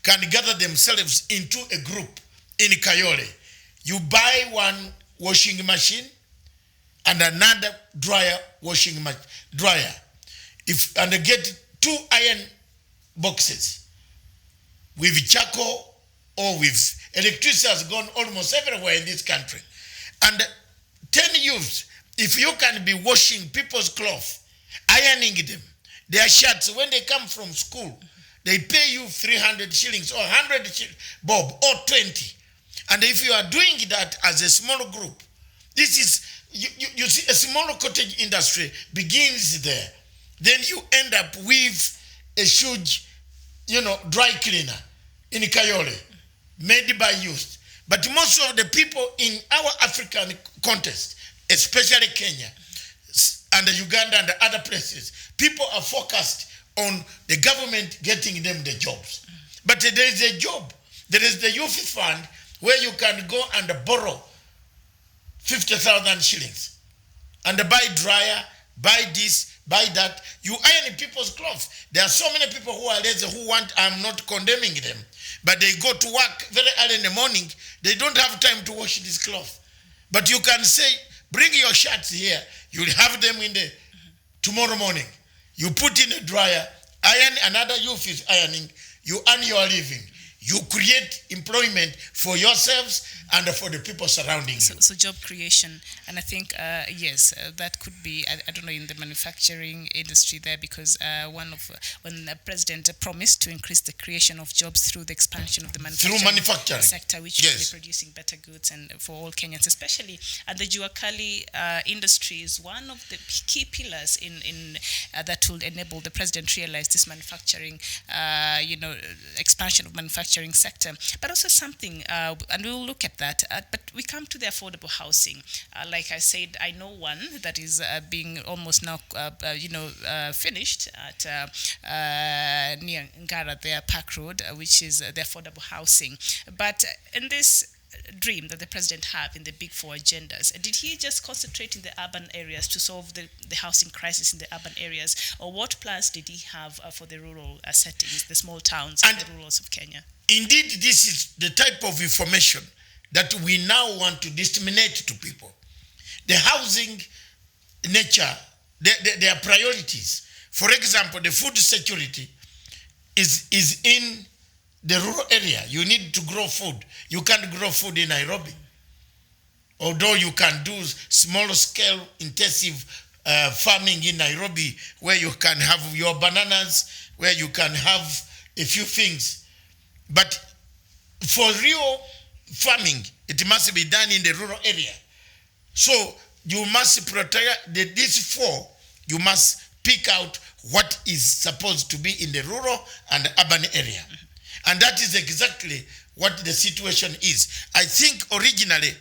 gather themselves into a group in Kayole? You buy one washing machine and another washing dryer. And get 2 iron boxes with charcoal or with electricity has gone almost everywhere in this country. And 10 youths, if you can be washing people's clothes, ironing them, their shirts, when they come from school, they pay you 300 shillings or 100 bob or 20. And if you are doing that as a small group, this is, you see, a small cottage industry begins there. Then you end up with a huge, dry cleaner in Kayole, made by youth. But most of the people in our African context, especially Kenya and Uganda and other places, people are focused on the government getting them the jobs. But there is a job. There is the youth fund where you can go and borrow 50,000 shillings and buy dryer, buy this, buy that. You iron people's clothes. There are so many people who are lazy who want, I'm not condemning them, but they go to work very early in the morning. They don't have time to wash these clothes. But you can say, bring your shirts here. You'll have them in the tomorrow morning. You put in a dryer, iron, another youth is ironing. You earn your living. You create employment for yourselves and for the people surrounding you. So job creation, and I think yes, that could be. I don't know, in the manufacturing industry there, because when the president promised to increase the creation of jobs through the expansion of the manufacturing sector, which will be producing better goods and for all Kenyans, especially. And the Juakali industry is one of the key pillars in that will enable the president to realize this manufacturing, expansion of manufacturing sector. But also something, and we will look at that. But we come to the affordable housing. Like I said, I know one that is being almost now, finished at near Ngara, there, Park Road, which is the affordable housing. But in this dream that the president had in the Big Four agendas, did he just concentrate in the urban areas to solve the housing crisis in the urban areas, or what plans did he have for the rural settings, the small towns and the rurals of Kenya? Indeed, this is the type of information that we now want to disseminate to people. The housing nature, their priorities. For example, the food security is in the rural area. You need to grow food. You can't grow food in Nairobi. Although you can do small-scale intensive farming in Nairobi, where you can have your bananas, where you can have a few things. But for real farming, it must be done in the rural area. So you must prioritize these four. You must pick out what is supposed to be in the rural and the urban area. And that is exactly what the situation is. I think originally,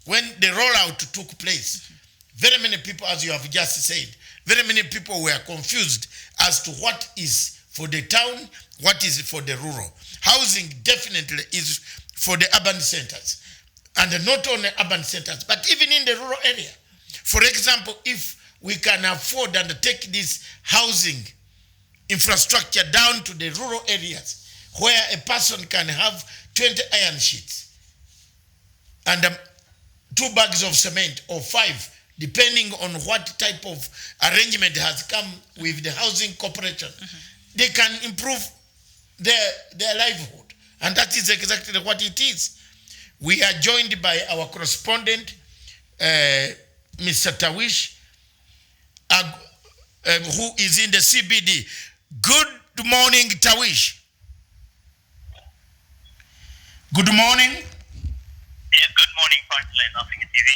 when the rollout took place, very many people, as you have just said, very many people were confused as to what is for the town, what is for the rural. Housing definitely is for the urban centers. And not only urban centers, but even in the rural area. For example, if we can afford and take this housing infrastructure down to the rural areas, where a person can have 20 iron sheets and 2 bags of cement or 5, depending on what type of arrangement has come with the housing corporation, they can improve their livelihood. And that is exactly what it is. We are joined by our correspondent, Mr. Tawish, who is in the CBD. Good morning, Tawish. Good morning. Yes, good morning, Punchline Africa TV.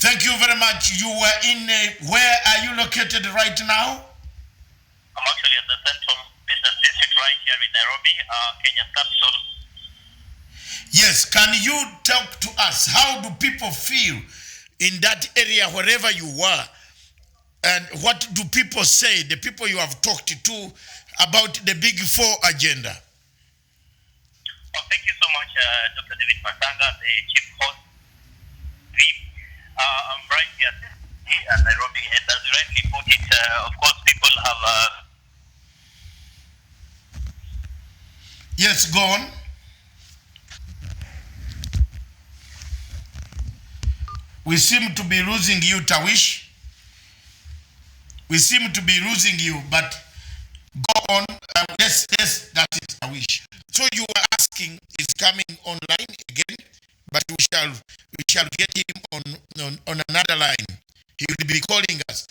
Thank you very much. You were in, where are you located right now? I'm actually at the Central Business District right here in Nairobi, Kenya's capital. Yes, can you talk to us? How do people feel in that area, wherever you were? And what do people say, the people you have talked to, about the Big Four agenda? Well, thank you so much, Dr. David Masanga, the chief host. I'm right here at Nairobi, and as you rightly put it, of course, people have... Yes, go on. We seem to be losing you, Tawish. We seem to be losing you, but go on. Yes, that is Tawish. So you were asking, is coming online again, but we shall get him on another line. He will be calling us.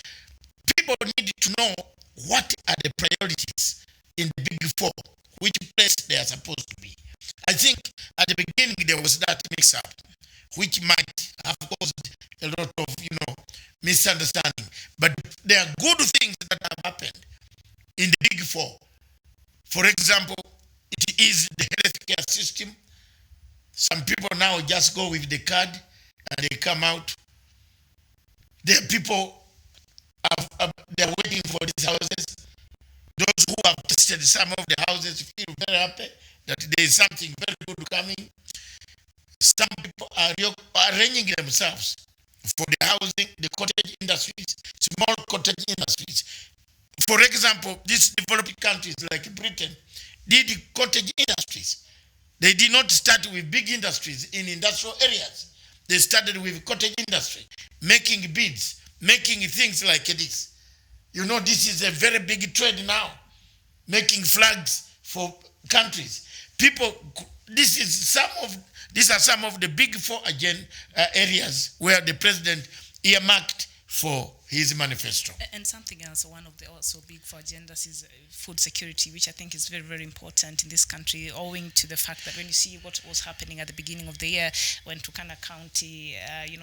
People need to know what are the priorities in the Big Four, which place they are supposed to be. I think at the beginning there was that mix-up, which might have caused a lot of, misunderstanding. But there are good things that have happened in the Big Four. For example, it is the healthcare system. Some people now just go with the card and they come out. There are people, they're waiting for these houses. Those who have tested some of the houses feel very happy that there is something very good coming. Some people are arranging themselves for the housing, the cottage industries, small cottage industries. For example, these developing countries like Britain did cottage industries. They did not start with big industries in industrial areas. They started with cottage industry, making beads, making things like this. This is a very big trade now, making flags for countries. People these are some of the big four areas where the president earmarked for his manifesto. And something else, one of the also big four agendas is food security, which I think is very, very important in this country, owing to the fact that when you see what was happening at the beginning of the year, when Turkana County,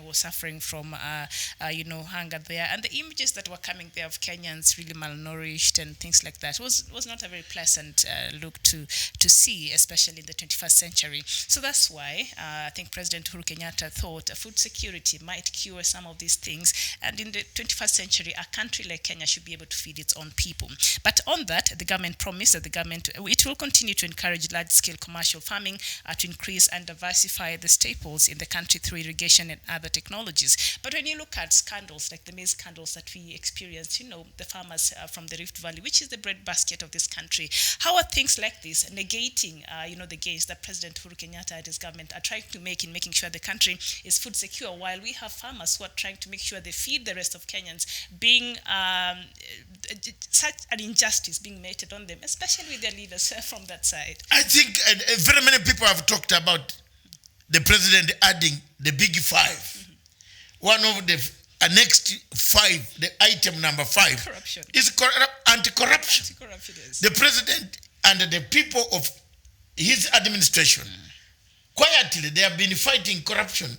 was suffering from, hunger there, and the images that were coming there of Kenyans really malnourished and things like that was not a very pleasant look to see, especially in the 21st century. So that's why I think President Uhuru Kenyatta thought food security might cure some of these things, and in the 21st century, a country like Kenya should be able to feed its own people. But on that, the government promised that it will continue to encourage large-scale commercial farming to increase and diversify the staples in the country through irrigation and other technologies. But when you look at scandals like the maize scandals that we experienced, the farmers from the Rift Valley, which is the breadbasket of this country, how are things like this negating, the gains that President Uhuru Kenyatta and his government are trying to make in making sure the country is food secure, while we have farmers who are trying to make sure they feed the rest of Kenyans, being such an injustice being meted on them, especially with their leaders from that side? I think very many people have talked about the president adding the big five. One of the next five, the item number 5, corruption, is anti-corruption. Anti-corruption is. The president and the people of his administration, quietly, they have been fighting corruption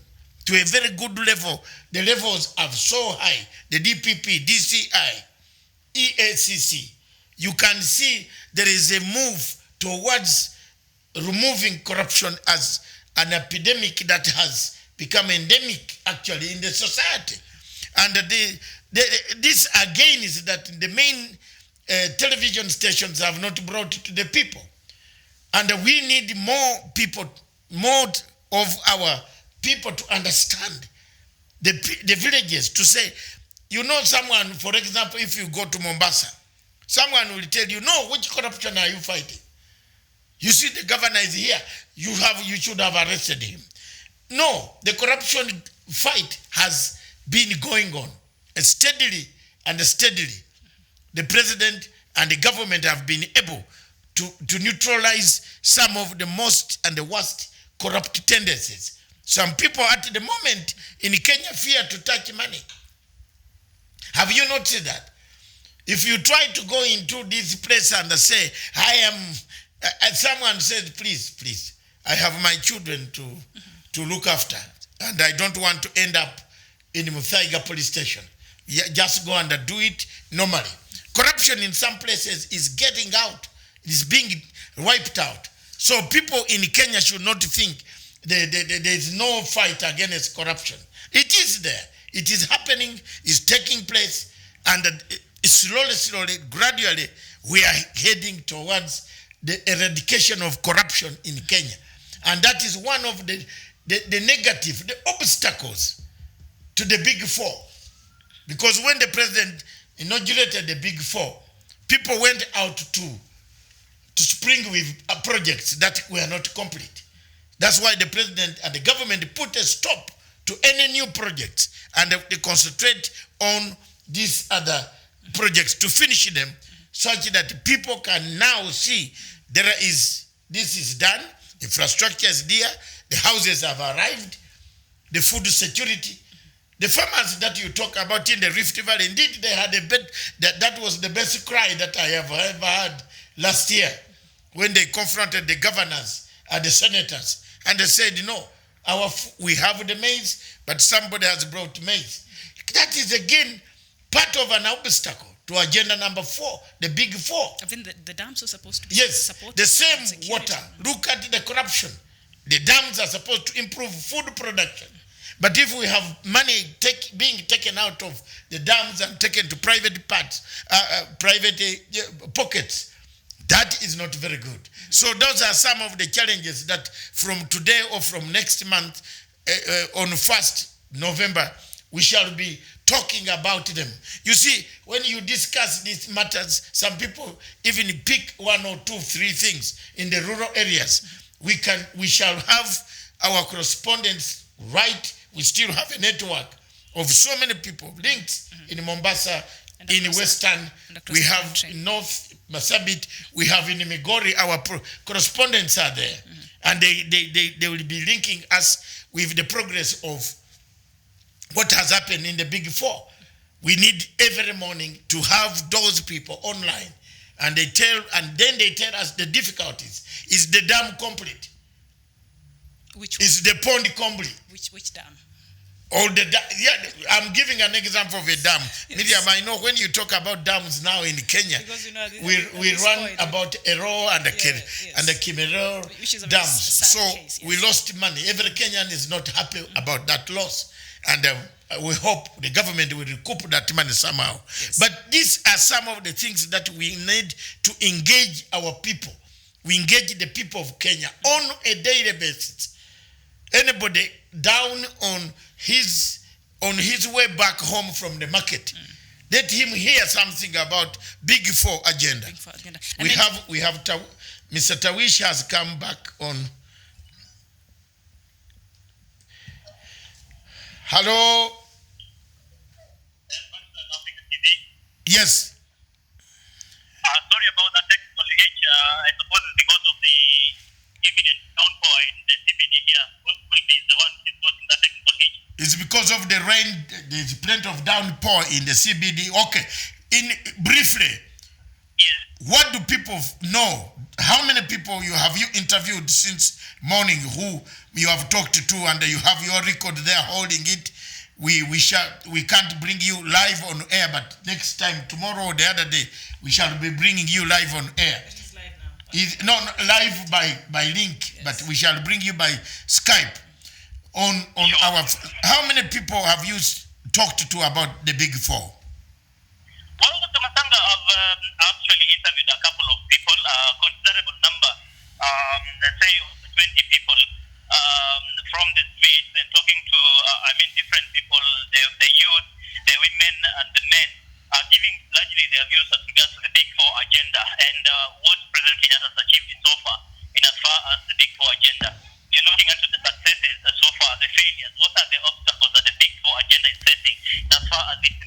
to a very good level. The levels are so high. The DPP, DCI, EACC. You can see there is a move towards removing corruption as an epidemic that has become endemic actually in the society. And this again is that the main television stations have not brought it to the people. And we need more people, more of our people to understand the villages, to say, someone, for example, if you go to Mombasa, someone will tell you, no, which corruption are you fighting? You see, the governor is here. You should have arrested him. No, the corruption fight has been going on steadily and steadily. The president and the government have been able to neutralize some of the most and the worst corrupt tendencies. Some people at the moment in Kenya fear to touch money. Have you noticed that? If you try to go into this place and say, someone says, please, I have my children to look after, and I don't want to end up in Muthaiga police station. Just go and do it normally. Corruption in some places is getting out, is being wiped out. So people in Kenya should not think there is no fight against corruption. It is there. It is happening, it's taking place, and slowly, gradually, we are heading towards the eradication of corruption in Kenya. And that is one of the negative, the obstacles to the big four. Because when the president inaugurated the big four, people went out to spring with projects that were not complete. That's why the president and the government put a stop to any new projects, and they concentrate on these other projects to finish them, such that people can now see this is done, infrastructure is there, the houses have arrived, the food security. The farmers that you talk about in the Rift Valley, indeed they had a bit, that was the best cry that I have ever heard last year, when they confronted the governors and the senators, and they said, we have the maize, but somebody has brought maize. That is again part of an obstacle to agenda number 4, the big 4. I mean, the dams are supposed to be supported. The same water. Look at the corruption. The dams are supposed to improve food production. But if we have money being taken out of the dams and taken to private pockets, that is not very good. So those are some of the challenges that from today or from next month, on 1st November, we shall be talking about them. You see, when you discuss these matters, some people even pick 1 or 2, 3 things in the rural areas. We shall have our correspondents right. We still have a network of so many people linked in Mombasa in Western, we have in North Masabit, we have in Migori, our correspondents are there. And they will be linking us with the progress of what has happened in the Big Four. We need every morning to have those people online. And then they tell us the difficulties. Is the dam complete? Which one? Is the pond complete? Which dam? Or I'm giving an example of a dam. Miriam, I know when you talk about dams now in Kenya, we run about Ero and the Kimero dams. So case, we lost money. Every Kenyan is not happy about that loss. And we hope the government will recoup that money somehow. Yes. But these are some of the things that we need to engage our people. We engage the people of Kenya on a daily basis. Anybody down on his way back home from the market, let him hear something about Big Four agenda. Big Four agenda. We have Mr. Tawish has come back on. Hello. Yes. Sorry about that technical hitch. I suppose it's because of the imminent downpour in the CBD here. Will be the one who's causing that technical hitch. It's because of the rain. There's plenty of downpour in the CBD. Okay. Briefly, Yes. what do people know? How many people have you interviewed since morning who you have talked to, and you have your record there holding it? We can't bring you live on air, but next time, tomorrow or the other day, we shall be bringing you live on air. It is live now. No, live by link, Yes. but we shall bring you by Skype on our. How many people have you talked to about the Big Four? Well, Dr. Masanga, I've actually interviewed a couple of people, considerable number, let's say 20 people from the streets, and talking to, different people, the youth, the women, and the men, giving largely their views as regards to the Big Four agenda and what President Kenyatta has achieved so far in as far as the Big Four agenda. You're looking into the successes so far, the failures. What are the obstacles that the Big Four agenda is facing as far as its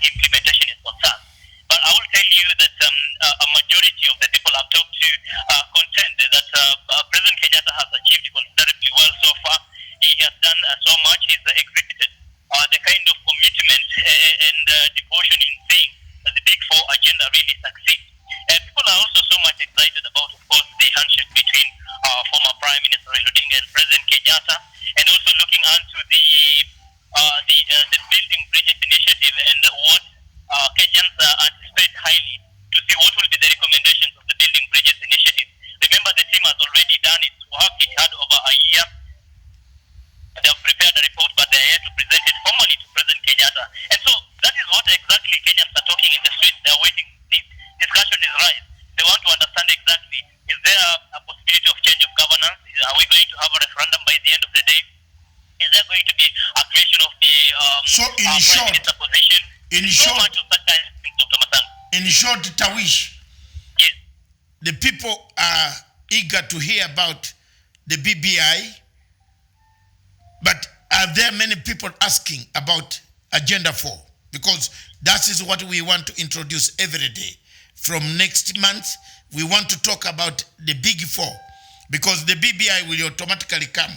implementation is concerned? But I will tell you that a majority of the people I've talked to are content that President Kenyatta has achieved considerably well so far. He has done so much. He's exhibited the kind of commitment and devotion in saying that the Big Four agenda really succeeds. People are also so much excited about, of course, the handshake between former Prime Minister Odinga and President Kenyatta, and also looking onto the Building Bridges initiative and what Kenyans anticipate highly to see what will be the recommendations of the Building Bridges initiative. Remember, the team has already done its work. It had over a year. They have prepared a report, but they are here to present it formally to President Kenyatta. And so that is what exactly Kenyans are talking in the streets. They are waiting to see. Discussion is right. They want to understand exactly, is there a possibility of change of governance? Are we going to have a referendum by the end of the day? Is there going to be a creation of the Prime Minister position? In short, Tawish, yes, the people are eager to hear about the BBI, but are there many people asking about Agenda 4? Because that is what we want to introduce every day. From next month, we want to talk about the Big Four, because the BBI will automatically come.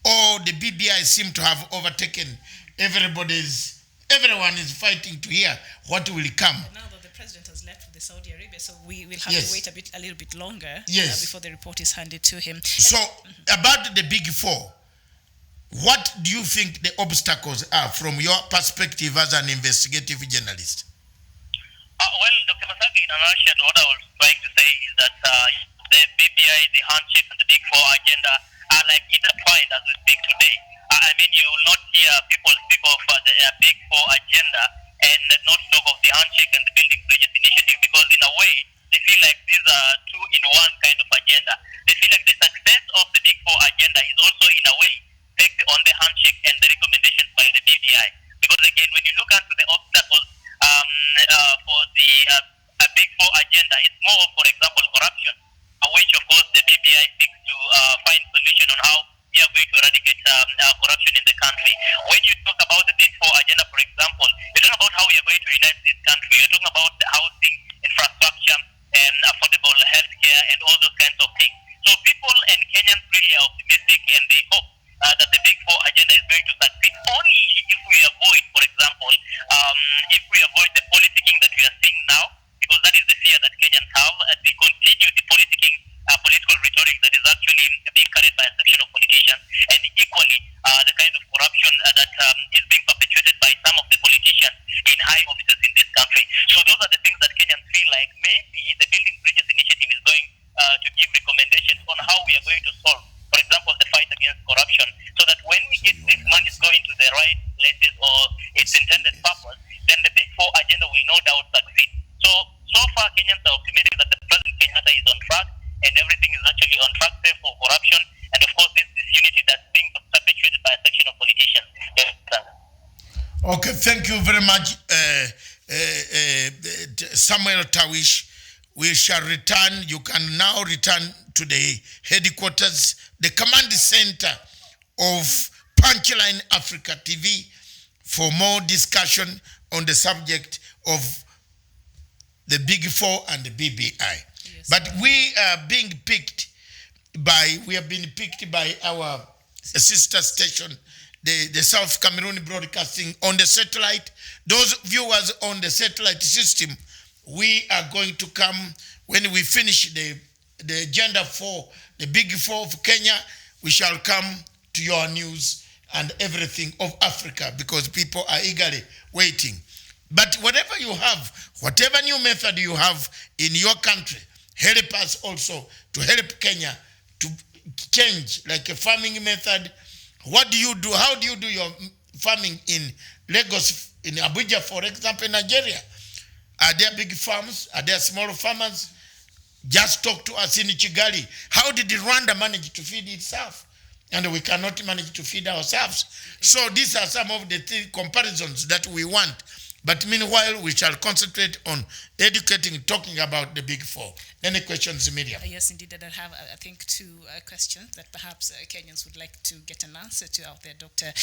Or the BBI seem to have overtaken everyone is fighting to hear what will come. But now that the president has left for the Saudi Arabia, so we will have to wait a little bit longer before the report is handed to him. So about the Big Four, what do you think the obstacles are from your perspective as an investigative journalist? Well, Dr. Masagi, in a nutshell, what I was trying to say is that the BBI, the handshake, and the Big Four agenda are like intertwined as we speak today. You will not hear people speak of the Big Four agenda and not talk of the handshake and the Building Bridges initiative, because in a way, they feel like these are two-in-one kind of agenda. They feel like the success of the Big Four agenda is also, in a way, based on the handshake and the recommendations by the BBI. Because again, when you look into the obstacles for the Big Four agenda, it's more of, for example, corruption, which of course the BBI seeks to find solution on how we are going to eradicate corruption in the country. When you talk about the Big Four agenda, for example, you talk about how we are going to unite this country. You're Okay, thank you very much, Samuel Tawish. We shall return. You can now return to the headquarters, the command center of Punchline Africa TV for more discussion on the subject of the Big Four and the BBI. Yes. But we are being picked by, we have been picked by our sister station, the South Cameroon Broadcasting on the satellite. Those viewers on the satellite system, we are going to come, when we finish the agenda for the Big Four of Kenya, we shall come to your news and everything of Africa, because people are eagerly waiting. But whatever you have, whatever new method you have in your country, help us also to help Kenya to change, like a farming method. What do you do? How do you do your farming in Lagos, in Abuja, for example, in Nigeria? Are there big farms? Are there small farmers? Just talk to us in Kigali. How did Rwanda manage to feed itself? And we cannot manage to feed ourselves. So these are some of the comparisons that we want. But meanwhile, we shall concentrate on educating, talking about the Big Four. Any questions, Miriam? Yes, indeed. I have, I think, two questions that perhaps Kenyans would like to get an answer to out there, Doctor.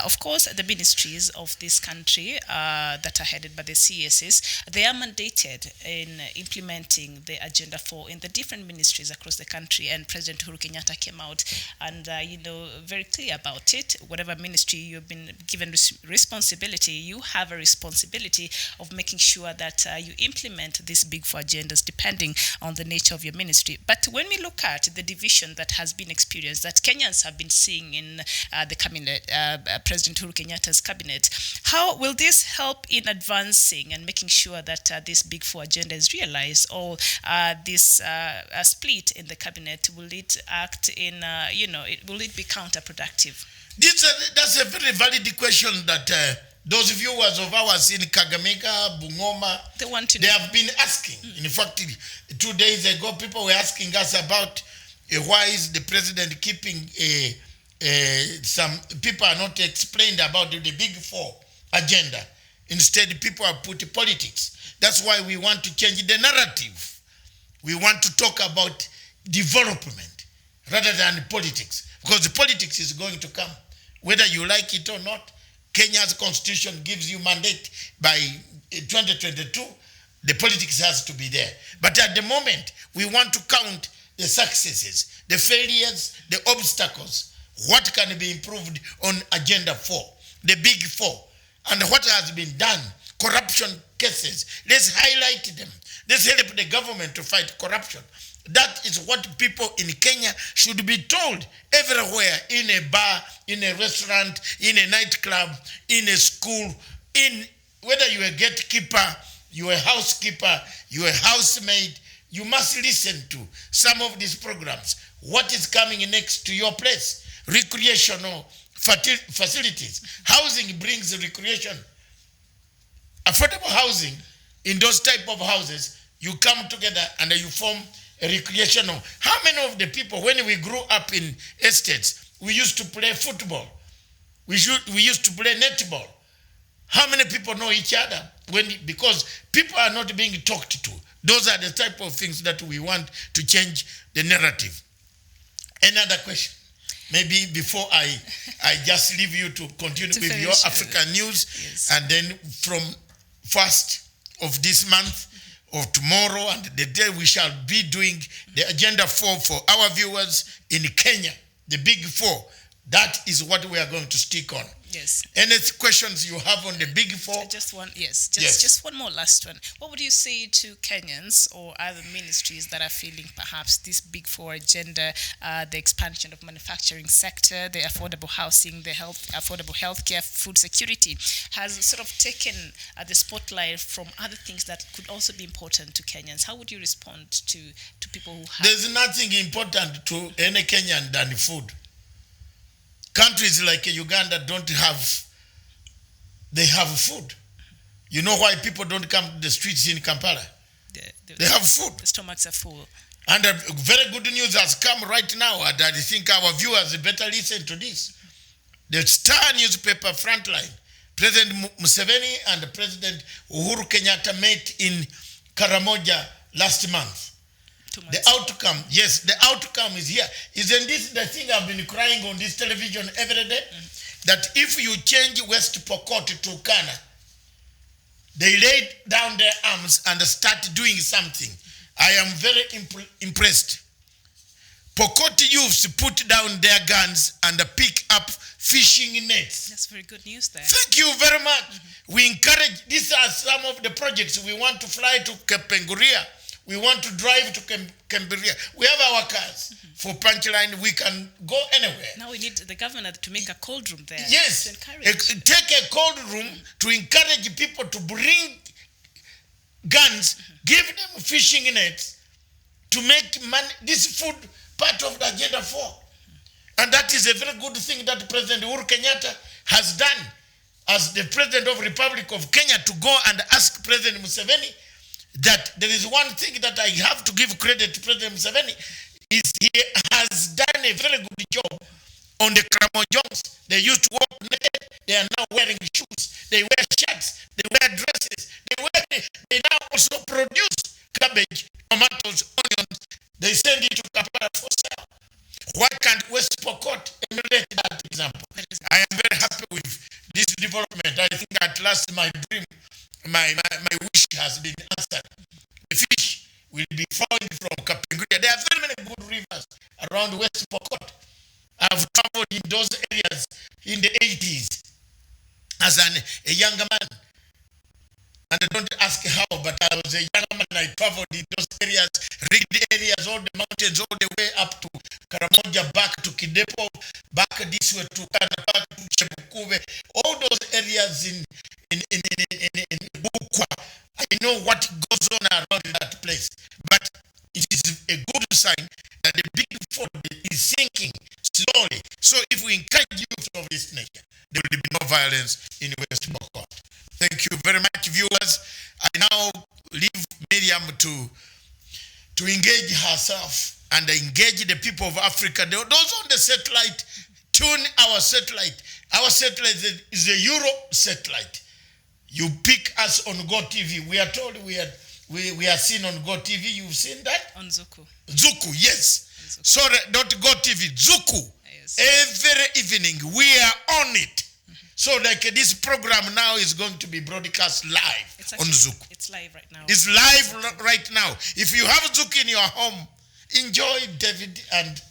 Of course, the ministries of this country that are headed by the CSs, they are mandated in implementing the Agenda 4 in the different ministries across the country. And President Uhuru Kenyatta came out and, very clear about it. Whatever ministry you've been given responsibility, you have a responsibility of making sure that you implement these Big Four agendas depending on the nature of your ministry. But when we look at the division that has been experienced, that Kenyans have been seeing in the cabinet, President Uhuru Kenyatta's cabinet, how will this help in advancing and making sure that this Big Four agenda is realized, or this split in the cabinet, will it act in, will it be counterproductive? That's a very valid question that those viewers of ours in Kakamega, Bungoma, they have been asking. In fact, 2 days ago, people were asking us about why is the president keeping some people are not explained about the Big Four agenda. Instead, people have put politics. That's why we want to change the narrative. We want to talk about development rather than politics, because the politics is going to come, whether you like it or not. Kenya's constitution gives you mandate by 2022. The politics has to be there. But at the moment, we want to count the successes, the failures, the obstacles. What can be improved on Agenda 4, the Big Four, and what has been done, corruption cases. Let's highlight them. Let's help the government to fight corruption. That is what people in Kenya should be told everywhere, in a bar, in a restaurant, in a nightclub, in a school, in whether you're a gatekeeper, you're a housekeeper, you're a housemaid, you must listen to some of these programs. What is coming next to your place? Recreational facilities. Housing brings recreation. Affordable housing, in those type of houses, you come together and you form a recreational. How many of the people, when we grew up in estates, we used to play football, we used to play netball? How many people know each other? Because people are not being talked to. Those are the type of things that we want to change the narrative. Another question? Maybe before I just leave you to continue with finish your African news, yes. And then from 1st of this month, or tomorrow and the day, we shall be doing the Agenda 4 for our viewers in Kenya, the Big Four. That is what we are going to stick on. Yes. Any questions you have on the Big Four? Just one, yes. Just one more last one. What would you say to Kenyans or other ministries that are feeling perhaps this Big Four agenda, the expansion of manufacturing sector, the affordable housing, the affordable healthcare, food security, has sort of taken the spotlight from other things that could also be important to Kenyans? How would you respond to people who have... There's nothing important to any Kenyan than food. Countries like Uganda they have food. You know why people don't come to the streets in Kampala? They have food. The stomachs are full. And very good news has come right now, and I think our viewers better listen to this. The Star newspaper Frontline President Museveni and President Uhuru Kenyatta met in Karamoja last month. 2 months. The outcome, yes, the outcome is here. Isn't this the thing I've been crying on this television every day? That if you change West Pokot to Turkana, they laid down their arms and start doing something. I am very impressed. Pokot youths put down their guns and pick up fishing nets. That's very good news there. Thank you very much. We encourage, these are some of the projects. We want to fly to Kapenguria. We want to drive to Cambodia. We have our cars for Punchline. We can go anywhere. Now we need the governor to make a cold room there. Yes. To encourage. Take a cold room to encourage people to bring guns, give them fishing nets to make money. This food part of the Agenda 4. And that is a very good thing that President Uhuru Kenyatta has done as the President of the Republic of Kenya, to go and ask President Museveni that there is one thing that I have to give credit to President Museveni, is he has done a very good job on the Karamojongs. They used to walk naked. They are now wearing shoes. They wear shirts. They wear dresses. They now also produce cabbage, tomatoes, onions. They send it to Kampala for sale. Why can't West Pokot emulate that example? I am very happy with this development. I think at last my dream, my wish has been answered. The fish will be found from Kapenguria. There are very many good rivers around West Pokot. I've traveled in those areas in the 80s as a younger man. And I don't ask how, but I was a young man. I traveled in those areas, rigged areas, all the mountains, all the way up to Karamoja, back to Kidepo, back this way to Kana, back to Chebukube, all those areas in Bukwa. I know what goes on around that place. But it is a good sign that the big fold is sinking slowly. So if we encourage youth of this nation, there will be no violence in West Pokot. Thank you very much, viewers. I now leave Miriam to engage herself and engage the people of Africa. Those on the satellite, tune our satellite. Our satellite is a Euro satellite. You pick us on Go TV. We are told we are seen on Go TV. You've seen that? On Zuku. Zuku, yes. Zuku. Sorry, not Go TV. Zuku. Yes. Every evening we are on it. So like this program now is going to be broadcast live on Zuku. It's live right now. It's live right now. If you have Zuku in your home, enjoy David and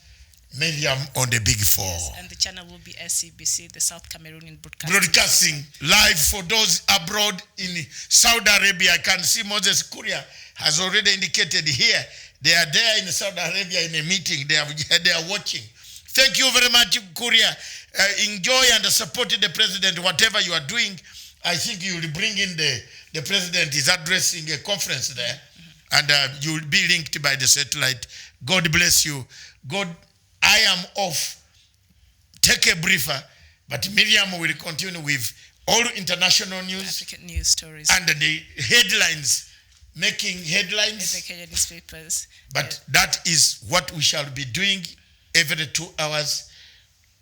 Miriam on the Big Four. Yes, and the channel will be SCBC, the South Cameroonian Broadcasting live for those abroad in Saudi Arabia. I can see Moses Kuria has already indicated here. They are there in Saudi Arabia in a meeting. They are watching. Thank you very much, Kuria. Enjoy and support the president, whatever you are doing. I think you will bring in the president is addressing a conference there, and you will be linked by the satellite. God bless you. God, I am off. Take a briefer, but Miriam will continue with all international news, African news stories, and the headlines, making headlines. in the Kenyan newspapers. But that is what we shall be doing every 2 hours,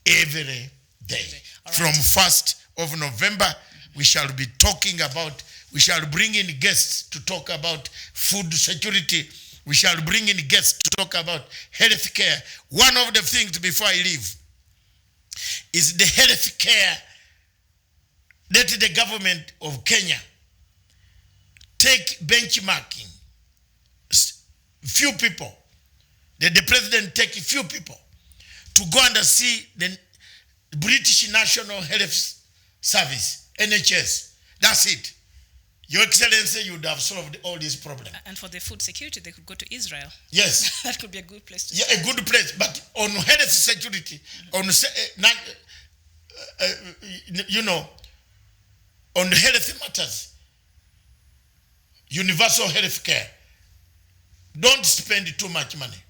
every day. All From right. 1st of November, we shall be talking about, we shall bring in guests to talk about food security. We shall bring in guests to talk about health care. One of the things before I leave is the health care that the government of Kenya take benchmarking. Few people, that the president take few people to go and see the British National Health Service, NHS. That's it. Your Excellency, you would have solved all these problems. And for the food security, they could go to Israel. Yes. That could be a good place to Yeah, start. a good place. But on health security, on on health matters, universal health care, don't spend too much money.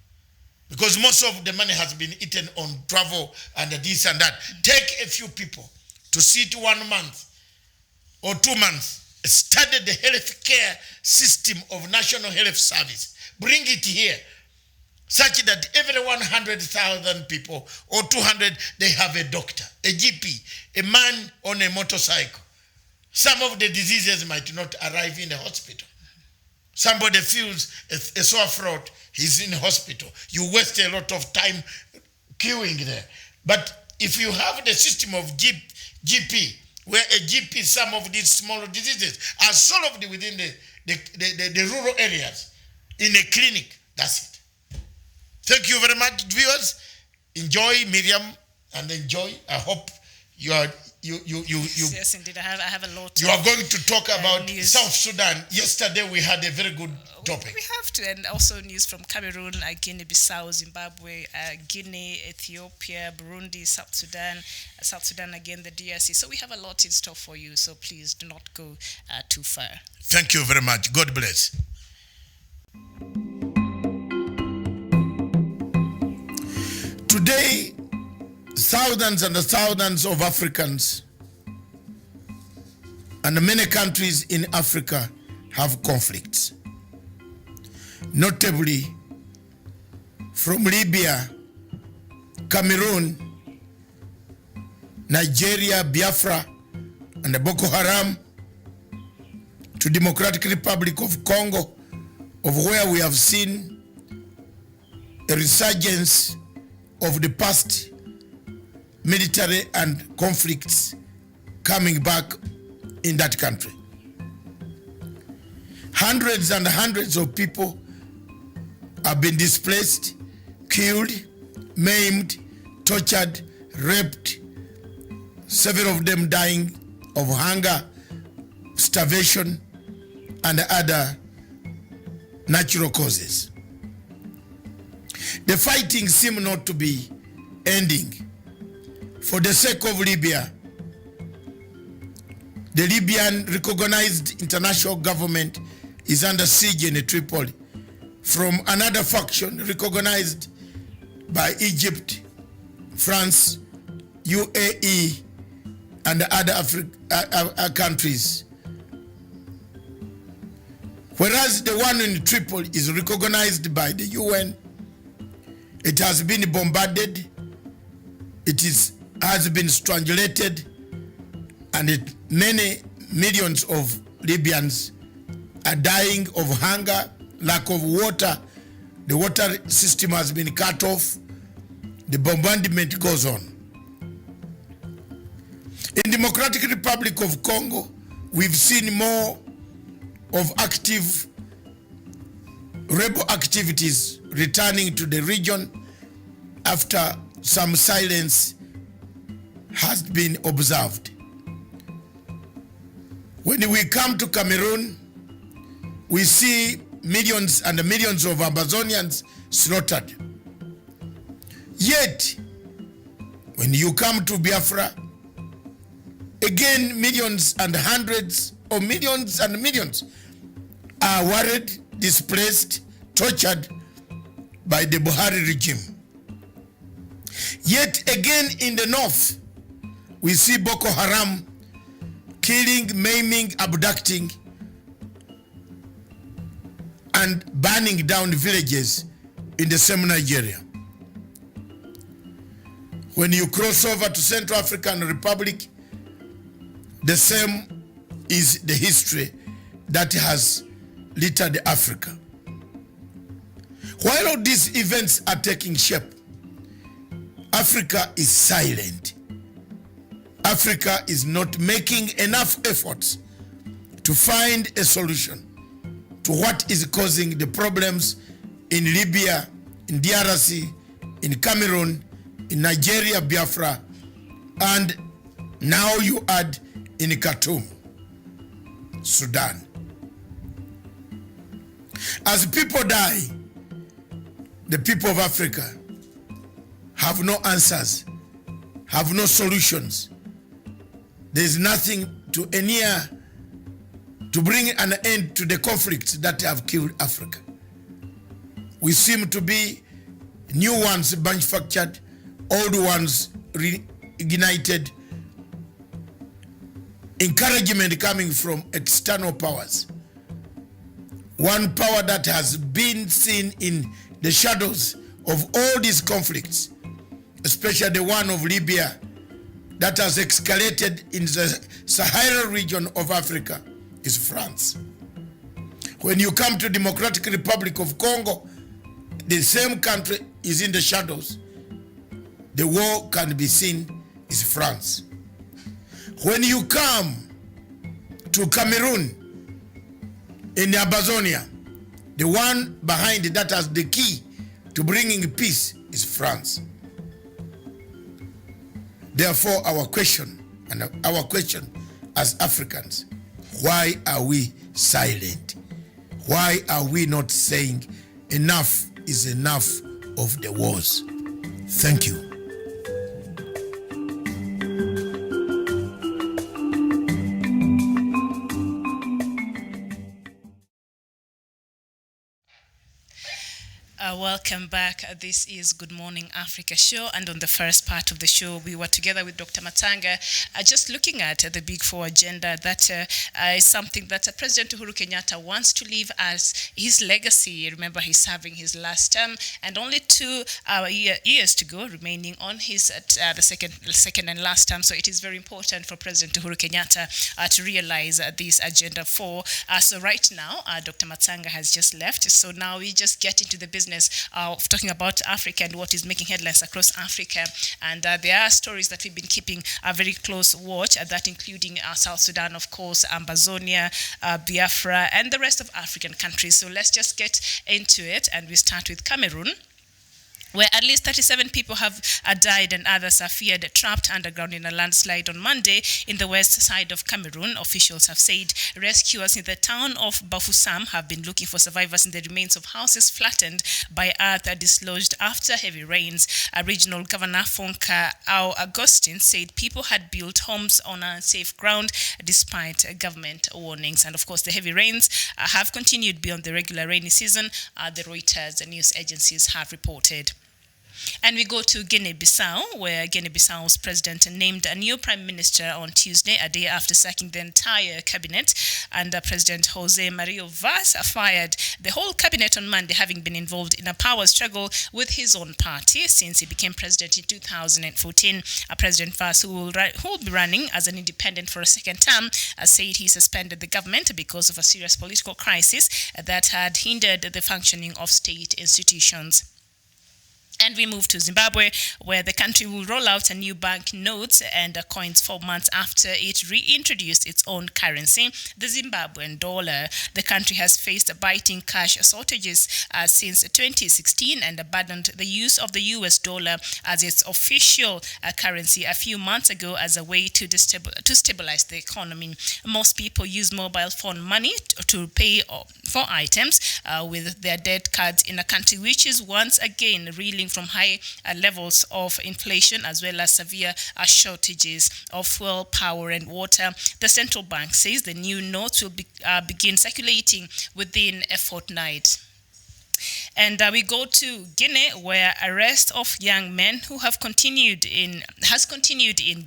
Because most of the money has been eaten on travel and this and that. Take a few people to sit 1 month or 2 months, study the health care system of National Health Service. Bring it here, such that every 100,000 people or 200, they have a doctor, a GP, a man on a motorcycle, some of the diseases might not arrive in the hospital. Somebody feels a sore throat, he's in hospital. You waste a lot of time queuing there. But if you have the system of GP, where a GP, some of these smaller diseases are solved within the rural areas, in a clinic, that's it. Thank you very much, viewers. Enjoy, Miriam, and enjoy. I hope you are Yes, indeed. I have a lot. You are going to talk about news. South Sudan. Yesterday we had a very good topic. We have to, and also news from Cameroon, Guinea-Bissau, Zimbabwe, Guinea, Ethiopia, Burundi, South Sudan again, the DRC. So we have a lot in store for you. So please do not go too far. Thank you very much. God bless. Today, thousands and thousands of Africans and many countries in Africa have conflicts. Notably, from Libya, Cameroon, Nigeria, Biafra, and the Boko Haram, to Democratic Republic of Congo, of where we have seen a resurgence of the past military and conflicts coming back in that country. Hundreds and hundreds of people have been displaced, killed, maimed, tortured, raped, several of them dying of hunger, starvation, and other natural causes. The fighting seems not to be ending. For the sake of Libya, the Libyan recognized international government is under siege in Tripoli from another faction recognized by Egypt, France, UAE, and other countries. Whereas the one in Tripoli is recognized by the UN, it has been bombarded, has been strangulated, and many millions of Libyans are dying of hunger, lack of water. The water system has been cut off. The bombardment goes on. In Democratic Republic of Congo, we've seen more of active rebel activities returning to the region after some silence has been observed. When we come to Cameroon, we see millions and millions of Amazonians slaughtered. Yet, when you come to Biafra, again millions and hundreds of millions and millions are worried, displaced, tortured by the Buhari regime. Yet again in the north, we see Boko Haram killing, maiming, abducting, and burning down villages in the same Nigeria. When you cross over to Central African Republic, the same is the history that has littered Africa. While all these events are taking shape, Africa is silent. Africa is not making enough efforts to find a solution to what is causing the problems in Libya, in DRC, in Cameroon, in Nigeria, Biafra, and now you add in Khartoum, Sudan. As people die, the people of Africa have no answers, have no solutions. There is nothing to bring an end to the conflicts that have killed Africa. We seem to be new ones manufactured, old ones reignited, encouragement coming from external powers. One power that has been seen in the shadows of all these conflicts, especially the one of Libya, that has escalated in the Sahara region of Africa is France. When you come to Democratic Republic of Congo, the same country is in the shadows. The war can be seen is France. When you come to Cameroon, in Amazonia, the one behind that has the key to bringing peace is France. Therefore, our question as Africans, why are we silent? Why are we not saying enough is enough of the wars? Thank you. Welcome back. This is Good Morning Africa show, and on the first part of the show, we were together with Dr. Matanga, just looking at the Big Four agenda. That is something that President Uhuru Kenyatta wants to leave as his legacy. Remember, he's serving his last term, and only 2 years to go remaining on his the second and last term. So it is very important for President Uhuru Kenyatta to realize this agenda 4. So right now, Dr. Matanga has just left. So now we just get into the business of talking about Africa and what is making headlines across Africa. And there are stories that we've been keeping a very close watch, that including South Sudan, of course, Amazonia, Biafra, and the rest of African countries. So let's just get into it, and we start with Cameroon, where at least 37 people have died and others are feared trapped underground in a landslide on Monday in the west side of Cameroon. Officials have said rescuers in the town of Bafoussam have been looking for survivors in the remains of houses flattened by earth dislodged after heavy rains. Regional Governor Fonka Augustine said people had built homes on unsafe ground despite government warnings. And of course, the heavy rains have continued beyond the regular rainy season, the Reuters news agencies have reported. And we go to Guinea-Bissau, where Guinea-Bissau's president named a new prime minister on Tuesday, a day after sacking the entire cabinet. And President Jose Mario Vaz fired the whole cabinet on Monday, having been involved in a power struggle with his own party since he became president in 2014. President Vaz, who will be running as an independent for a second term, said he suspended the government because of a serious political crisis that had hindered the functioning of state institutions. And we move to Zimbabwe, where the country will roll out a new bank notes and coins 4 months after it reintroduced its own currency, the Zimbabwean dollar. The country has faced biting cash shortages since 2016 and abandoned the use of the US dollar as its official currency a few months ago as a way to stabilize the economy. Most people use mobile phone money to pay for items with their debit cards in a country which is once again reeling from high levels of inflation as well as severe shortages of fuel, power and water. The central bank says the new notes will begin circulating within a fortnight. And we go to Guinea, where arrest of young men who has continued in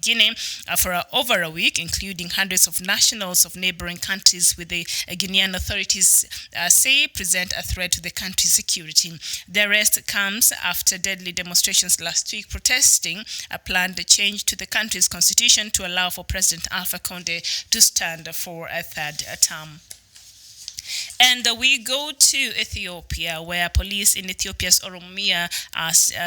Guinea for over a week, including hundreds of nationals of neighboring countries, with the Guinean authorities say present a threat to the country's security. The arrest comes after deadly demonstrations last week protesting a planned change to the country's constitution to allow for President Alpha Conde to stand for a third term. And we go to Ethiopia, where police in Ethiopia's Oromia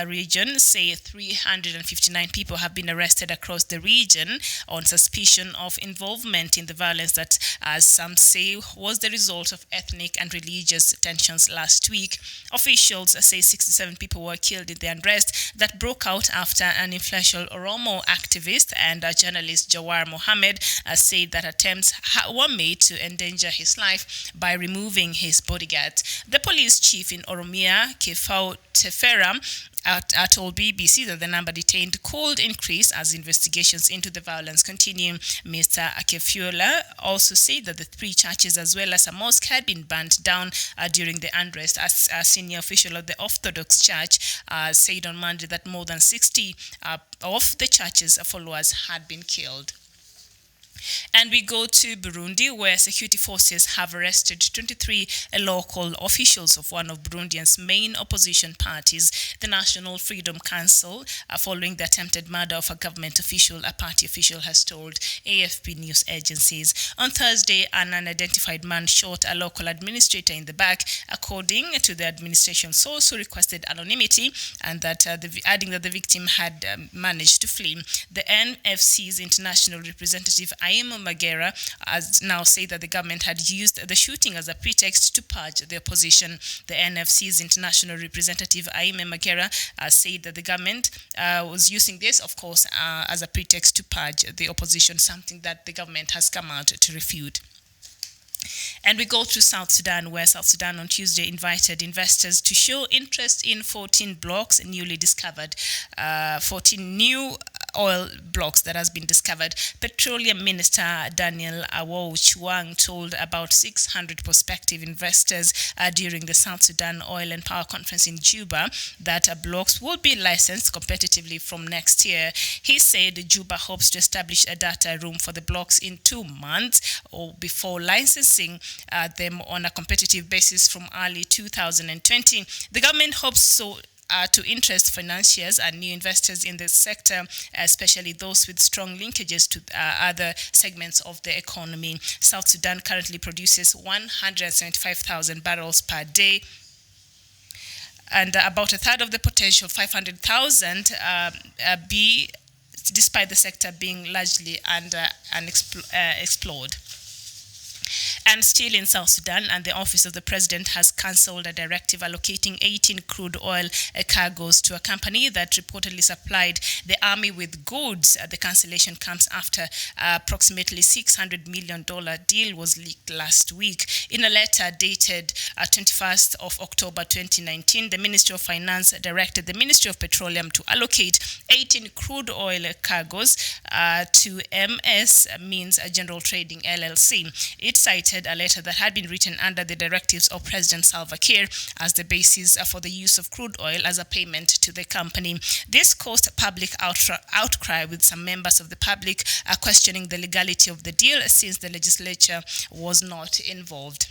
region say 359 people have been arrested across the region on suspicion of involvement in the violence that, as some say, was the result of ethnic and religious tensions last week. Officials say 67 people were killed in the unrest that broke out after an influential Oromo activist and journalist Jawar Mohammed said that attempts were made to endanger his life by removing his bodyguard. The police chief in Oromia, Kefau Tefera, told BBC that the number detained could increase as investigations into the violence continue. Mr. Akefiola also said that the 3 churches as well as a mosque had been burnt down during the unrest. As a senior official of the Orthodox Church said on Monday that more than 60 of the church's followers had been killed. And we go to Burundi, where security forces have arrested 23 local officials of one of Burundi's main opposition parties, the National Freedom Council, following the attempted murder of a government official, a party official has told AFP news agencies. On Thursday, an unidentified man shot a local administrator in the back, according to the administration source who requested anonymity, and that adding that the victim had managed to flee. The NFC's international representative Aimo Magera has now said that the government had used the shooting as a pretext to purge the opposition. The NFC's international representative Aimo Magera said that the government was using this, of course, as a pretext to purge the opposition, something that the government has come out to refute. And we go to South Sudan, where South Sudan on Tuesday invited investors to show interest in 14 blocks newly discovered, 14 new oil blocks that has been discovered. Petroleum Minister Daniel Awo Chuang told about 600 prospective investors during the South Sudan Oil and Power Conference in Juba that blocks will be licensed competitively from next year. He said Juba hopes to establish a data room for the blocks in 2 months or before licensing them on a competitive basis from early 2020. The government hopes to interest financiers and new investors in the sector, especially those with strong linkages to other segments of the economy. South Sudan currently produces 175,000 barrels per day, and about a third of the potential 500,000 despite the sector being largely unexplored. And still in South Sudan, and the Office of the President has cancelled a directive allocating 18 crude oil cargoes to a company that reportedly supplied the army with goods. The cancellation comes after approximately $600 million deal was leaked last week. In a letter dated 21st of October 2019, the Ministry of Finance directed the Ministry of Petroleum to allocate 18 crude oil cargoes to MS Means General Trading LLC. It cited a letter that had been written under the directives of President Salva Kiir as the basis for the use of crude oil as a payment to the company. This caused public outcry, with some members of the public questioning the legality of the deal since the legislature was not involved.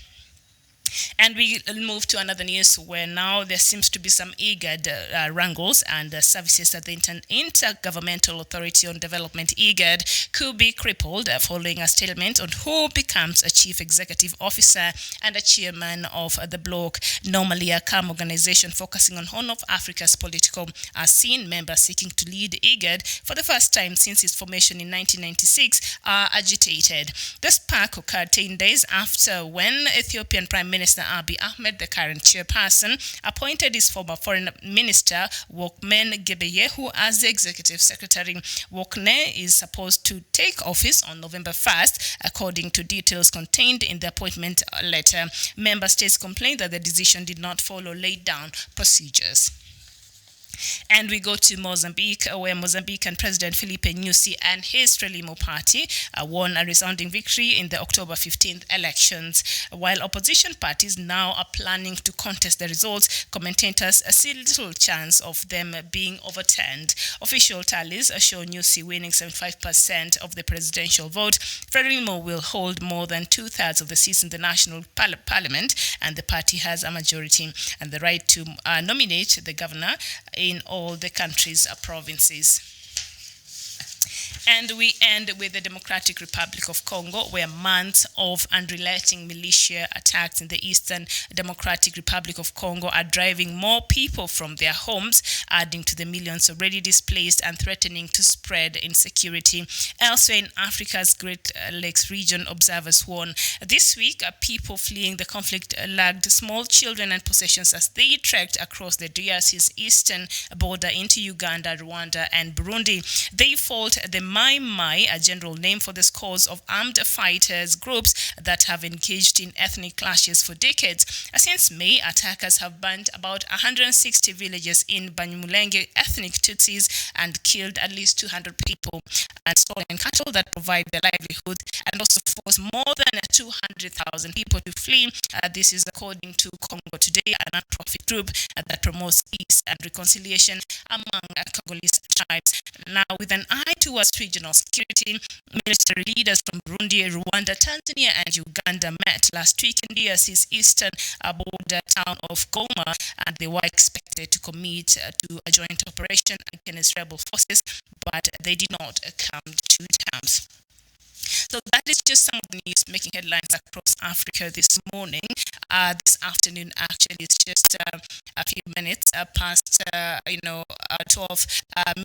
And we move to another news where now there seems to be some IGAD wrangles and services at the Intergovernmental Authority on Development, IGAD, could be crippled following a stalemate on who becomes a chief executive officer and a chairman of the bloc. Normally a calm organization focusing on Horn of Africa's political scene, members seeking to lead IGAD for the first time since its formation in 1996 are agitated. The spark occurred 10 days after when Ethiopian Prime Minister Abiy Ahmed, the current chairperson, appointed his former foreign minister Wokmen Gebeyehu as the executive secretary. Wokne is supposed to take office on November 1st, according to details contained in the appointment letter. Member states complained that the decision did not follow laid down procedures. And we go to Mozambique, where Mozambican President Filipe Nyusi and his Frelimo party won a resounding victory in the October 15th elections. While opposition parties now are planning to contest the results, commentators see little chance of them being overturned. Official tallies show Nyusi winning 75% of the presidential vote. Frelimo will hold more than 2/3 of the seats in the national parliament, and the party has a majority and the right to nominate the governor in all the country's provinces. And we end with the Democratic Republic of Congo, where months of unrelenting militia attacks in the Eastern Democratic Republic of Congo are driving more people from their homes, adding to the millions already displaced and threatening to spread insecurity. Elsewhere in Africa's Great Lakes region, observers warn this week people fleeing the conflict lagged small children and possessions as they trekked across the DRC's eastern border into Uganda, Rwanda, and Burundi. They fault the Mai Mai, a general name for the scores of armed fighters groups that have engaged in ethnic clashes for decades. Since May, attackers have burned about 160 villages in Banyamulenge ethnic Tutsis and killed at least 200 people and stolen cattle that provide their livelihood, and also forced more than 200,000 people to flee. This is according to Congo Today, a non-profit group that promotes peace and reconciliation among Congolese tribes. Now, with an eye towards ECOWAS regional security, military leaders from Burundi, Rwanda, Tanzania, and Uganda met last week in DRC's eastern border town of Goma, and they were expected to commit to a joint operation against rebel forces, but they did not come to terms. So that is just some of the news making headlines across Africa this morning. This afternoon, actually, it's just a few minutes past 12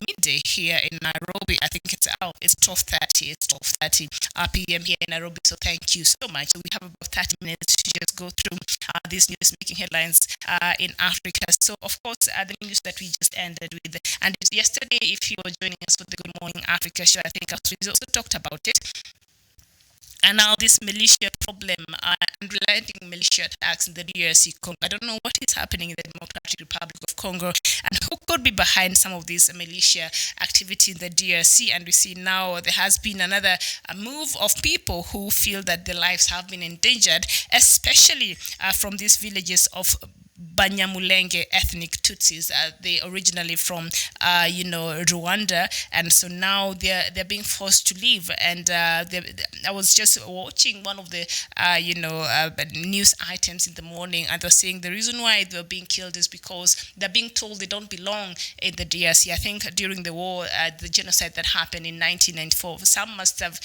midday here in Nairobi. I think it's 12:30. It's 12:30 p.m. here in Nairobi. So thank you so much. We have about 30 minutes to just go through these news making headlines in Africa. So of course, the news that we just ended with, and yesterday, if you were joining us for the Good Morning Africa show, I think we also talked about it. And now this militia problem, unrelenting militia attacks in the DRC Congo. I don't know what is happening in the Democratic Republic of Congo and who could be behind some of this militia activity in the DRC. And we see now there has been another move of people who feel that their lives have been endangered, especially from these villages of Banyamulenge ethnic Tutsis. They originally from Rwanda, and so now they're being forced to leave. And I was just watching one of the news items in the morning, and they're saying the reason why they're being killed is because they're being told they don't belong in the DRC. I think during the war, the genocide that happened in 1994, some must have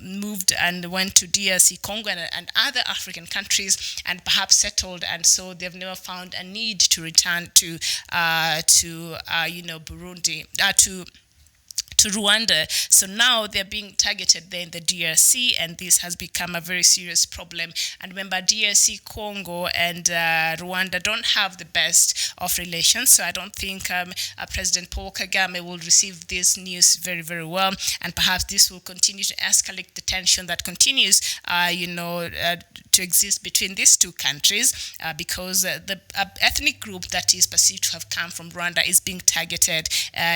moved and went to DRC Congo and other African countries and perhaps settled, and so they've never found a need to return to Burundi, to Rwanda. So now they're being targeted there in the DRC, and this has become a very serious problem. And remember, DRC Congo and Rwanda don't have the best of relations, so I don't think President Paul Kagame will receive this news very, very well, and perhaps this will continue to escalate the tension that continues to exist between these two countries, because the ethnic group that is perceived to have come from Rwanda is being targeted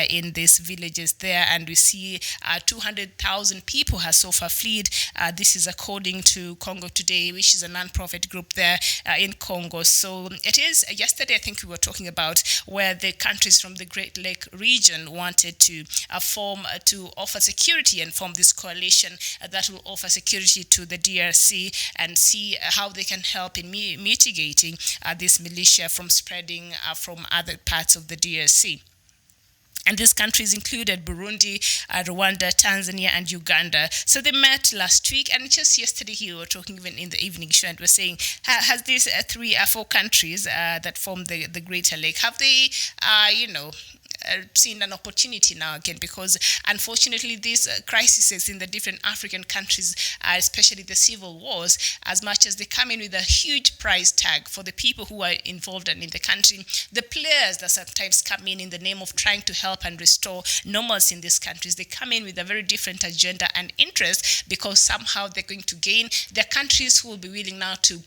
in these villages there. And we see 200,000 people have so far fled. This is according to Congo Today, which is a non-profit group there in Congo. So it is, yesterday I think we were talking about where the countries from the Great Lake region wanted to to offer security and form this coalition that will offer security to the DRC and see how they can help in mitigating this militia from spreading from other parts of the DRC. And these countries included Burundi, Rwanda, Tanzania, and Uganda. So they met last week, and just yesterday here we were talking even in the evening show, and we're saying, has these four countries that form the Greater Lake, have they, seen an opportunity now again? Because unfortunately these crises in the different African countries, especially the civil wars, as much as they come in with a huge price tag for the people who are involved and in the country, the players that sometimes come in the name of trying to help and restore normalcy in these countries, they come in with a very different agenda and interest, because somehow they're going to gain. There are countries who will be willing now to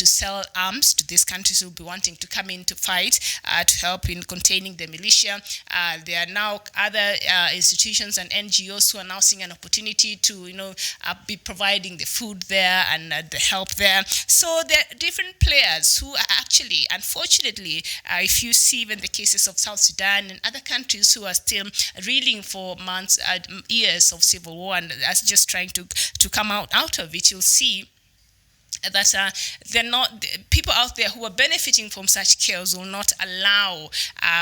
sell arms to these countries who will be wanting to come in to fight, to help in containing the militia. There are now other institutions and NGOs who are now seeing an opportunity to, be providing the food there and the help there. So there are different players who are actually, unfortunately, if you see even the cases of South Sudan and other countries who are still reeling for months, years of civil war, and that's just trying to come out of it, you'll see that they're not, people out there who are benefiting from such chaos will not allow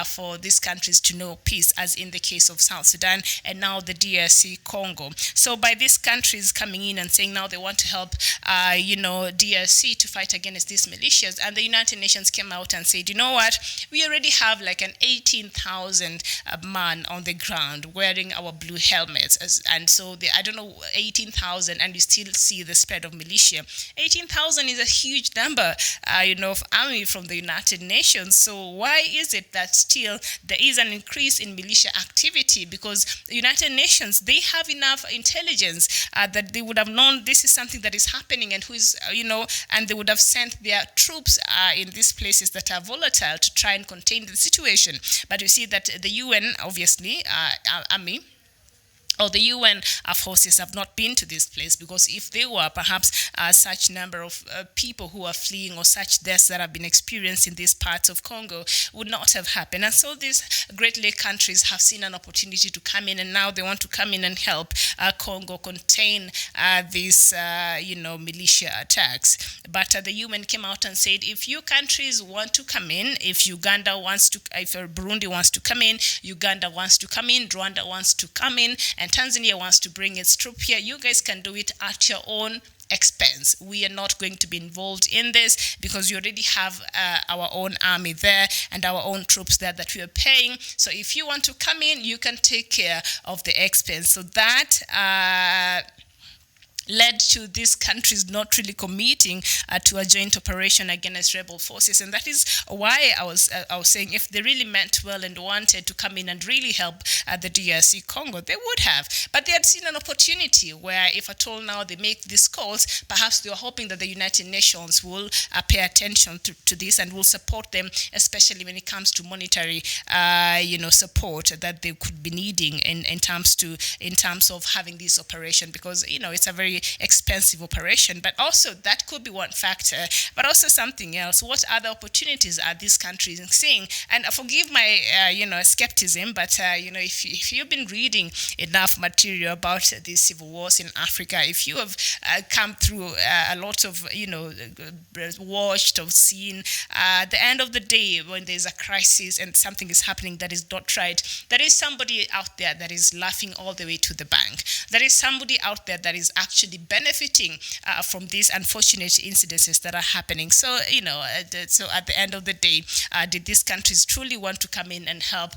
for these countries to know peace, as in the case of South Sudan and now the DRC Congo. So by these countries coming in and saying now they want to help DRC to fight against these militias, and the United Nations came out and said, you know what, we already have like an 18,000 man on the ground wearing our blue helmets, and so I don't know, 18,000, and you still see the spread of militia. 18,000 is a huge number, of army from the United Nations. So why is it that still there is an increase in militia activity? Because the United Nations, they have enough intelligence that they would have known this is something that is happening, and who is, and they would have sent their troops in these places that are volatile to try and contain the situation. But you see that the UN, obviously, army, or the UN forces have not been to this place, because if they were, perhaps such number of people who are fleeing or such deaths that have been experienced in these parts of Congo would not have happened. And so these Great Lake countries have seen an opportunity to come in, and now they want to come in and help Congo contain these, militia attacks. But the UN came out and said, if you countries want to come in, if Uganda wants to, if Burundi wants to come in, Uganda wants to come in, Rwanda wants to come in, and Tanzania wants to bring its troop here, you guys can do it at your own expense. We are not going to be involved in this because we already have our own army there and our own troops there that we are paying. So if you want to come in, you can take care of the expense. So that led to these countries not really committing to a joint operation against rebel forces. And that is why I was saying, if they really meant well and wanted to come in and really help the DRC Congo, they would have. But they had seen an opportunity where, if at all now they make these calls, perhaps they were hoping that the United Nations will pay attention to this and will support them, especially when it comes to monetary support that they could be needing in terms of having this operation, because it's a very expensive operation. But also that could be one factor, but also something else. What other opportunities are these countries seeing? And forgive my skepticism, but if you've been reading enough material about these civil wars in Africa, if you have come through a lot of watched or seen, at the end of the day, when there's a crisis and something is happening that is not right, there is somebody out there that is laughing all the way to the bank. There is somebody out there that is actually benefiting from these unfortunate incidences that are happening. So, so at the end of the day, did these countries truly want to come in and help,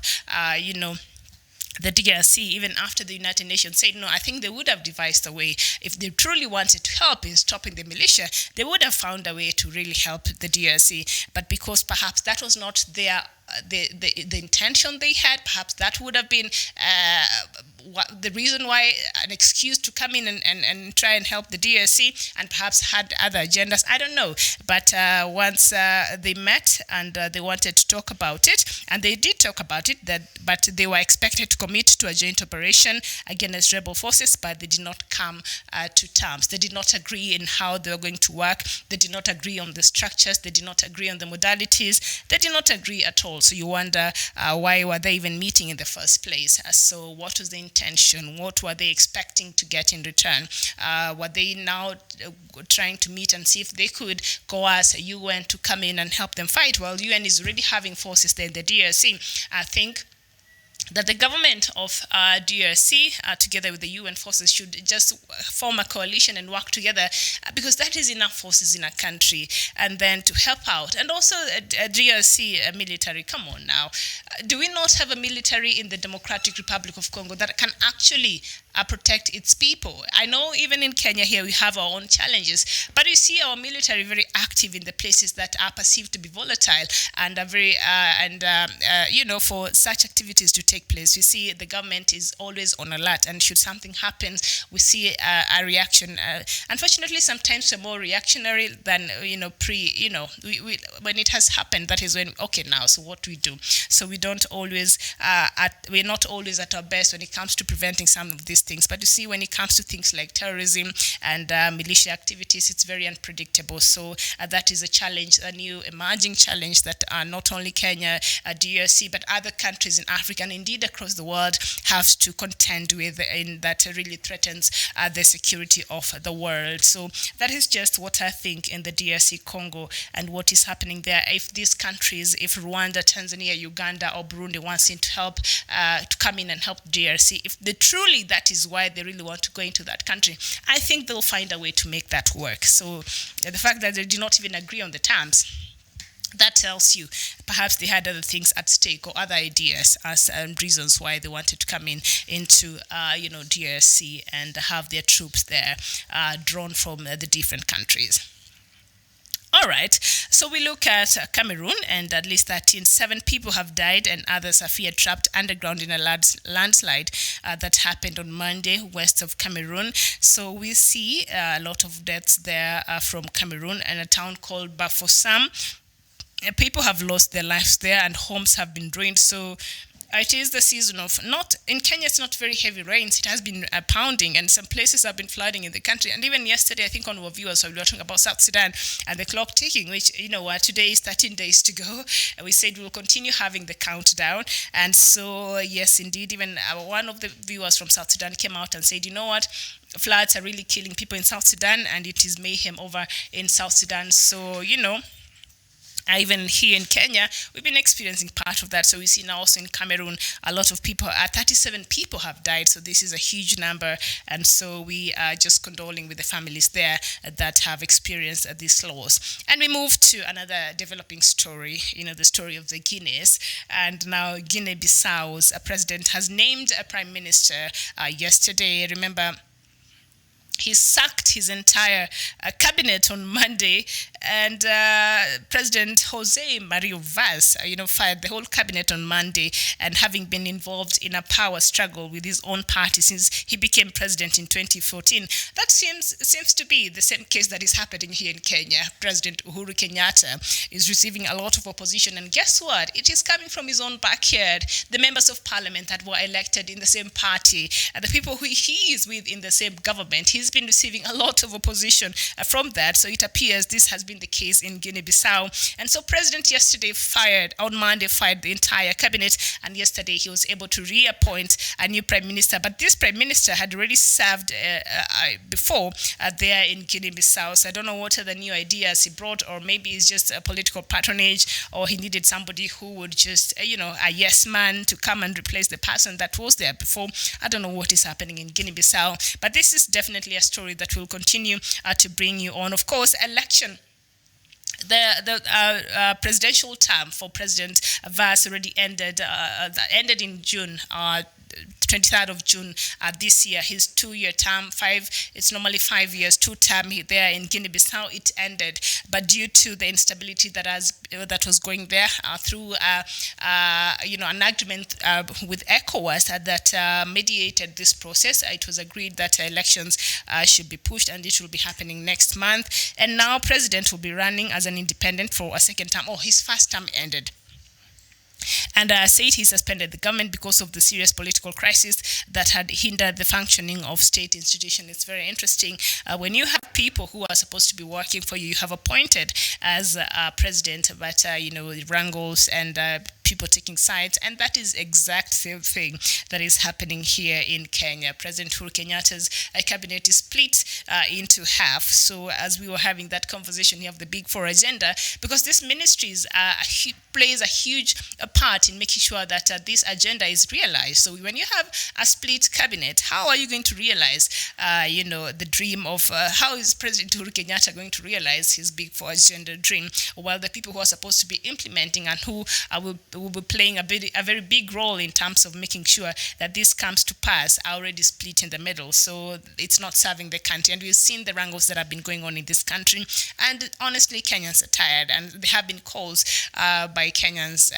the DRC, even after the United Nations said no? I think they would have devised a way. If they truly wanted to help in stopping the militia, they would have found a way to really help the DRC. But because perhaps that was not their the intention they had, perhaps that would have been the reason why, an excuse to come in and try and help the DRC, and perhaps had other agendas. I don't know. But once they met and they wanted to talk about it, and they did talk about it, but they were expected to commit to a joint operation against rebel forces, but they did not come to terms. They did not agree in how they were going to work. They did not agree on the structures. They did not agree on the modalities. They did not agree at all. So you wonder why were they even meeting in the first place? So what was the intention? What were they expecting to get in return? Were they now trying to meet and see if they could coerce UN to come in and help them fight? Well, UN is already having forces there in the DRC. I think that the government of DRC, together with the UN forces, should just form a coalition and work together, because that is enough forces in a country, and then to help out. And also DRC military, come on now. Do we not have a military in the Democratic Republic of Congo that can actually protect its people? I know even in Kenya here we have our own challenges, but you see our military very active in the places that are perceived to be volatile and are very, for such activities to take place. We see the government is always on alert, and should something happen, we see a reaction. Unfortunately, sometimes we're more reactionary than when it has happened. That is when, okay, now, so what do we do? So we don't always we're not always at our best when it comes to preventing some of these things. But you see, when it comes to things like terrorism and militia activities, it's very unpredictable. So that is a challenge, a new emerging challenge that not only Kenya, DRC, but other countries in Africa and indeed across the world have to contend with, and that really threatens the security of the world. So that is just what I think in the DRC Congo and what is happening there. If these countries, if Rwanda, Tanzania, Uganda, or Burundi wants to help, to come in and help DRC, if they truly, that is why they really want to go into that country, I think they'll find a way to make that work. So the fact that they do not even agree on the terms, that tells you perhaps they had other things at stake or other ideas as reasons why they wanted to come into DRC and have their troops there drawn from the different countries. All right, so we look at Cameroon, and at least 7 people have died and others are feared trapped underground in a landslide that happened on Monday west of Cameroon. So we see a lot of deaths there from Cameroon and a town called Bafoussam. People have lost their lives there and homes have been ruined. So It is the season of, not in Kenya, it's not very heavy rains. It has been pounding, and some places have been flooding in the country. And even yesterday, I think on our viewers, we were talking about South Sudan and the clock ticking, which, today is 13 days to go. And we said we'll continue having the countdown. And so, yes, indeed, even one of the viewers from South Sudan came out and said, you know what? Floods are really killing people in South Sudan, and it is mayhem over in South Sudan. So, even here in Kenya, we've been experiencing part of that. So we see now also in Cameroon, a lot of people, 37 people have died. So this is a huge number. And so we are just condoling with the families there that have experienced this loss. And we move to another developing story, the story of the Guineas. And now Guinea-Bissau's president has named a prime minister yesterday. Remember, he sacked his entire cabinet on Monday, and President Jose Mario Vaz, fired the whole cabinet on Monday, and having been involved in a power struggle with his own party since he became president in 2014. That seems to be the same case that is happening here in Kenya. President Uhuru Kenyatta is receiving a lot of opposition, and guess what? It is coming from his own backyard. The members of parliament that were elected in the same party, and the people who he is with in the same government. He's been receiving a lot of opposition from that. So it appears this has been the case in Guinea-Bissau. And so President yesterday on Monday fired the entire cabinet, and yesterday he was able to reappoint a new prime minister. But this prime minister had already served before there in Guinea-Bissau. So I don't know what are the new ideas he brought, or maybe it's just a political patronage, or he needed somebody who would just, a yes man to come and replace the person that was there before. I don't know what is happening in Guinea-Bissau, but this is definitely a story that will continue to bring you on. Of course, election. The presidential term for President Vaz already ended in June. 23rd of June this year. His 2-year term, it's normally 5 years, 2-term there in Guinea-Bissau, it ended. But due to the instability that was going there through an agreement with ECOWAS that mediated this process, it was agreed that elections should be pushed, and it will be happening next month. And now President will be running as an independent for a second term. His first term ended. And said he suspended the government because of the serious political crisis that had hindered the functioning of state institutions. It's very interesting. When you have people who are supposed to be working for you, you have appointed as president, but, wrangles and people taking sides, and that is exact same thing that is happening here in Kenya. President Uhuru Kenyatta's cabinet is split into half. So as we were having that conversation, you have the Big Four agenda, because these ministries plays a huge part in making sure that this agenda is realized. So when you have a split cabinet, how are you going to realize, the dream of how is President Uhuru Kenyatta going to realize his Big Four agenda dream, while the people who are supposed to be implementing and who will be playing a very big role in terms of making sure that this comes to pass are already split in the middle. So it's not serving the country. And we've seen the wrangles that have been going on in this country. And honestly, Kenyans are tired. And there have been calls by Kenyans,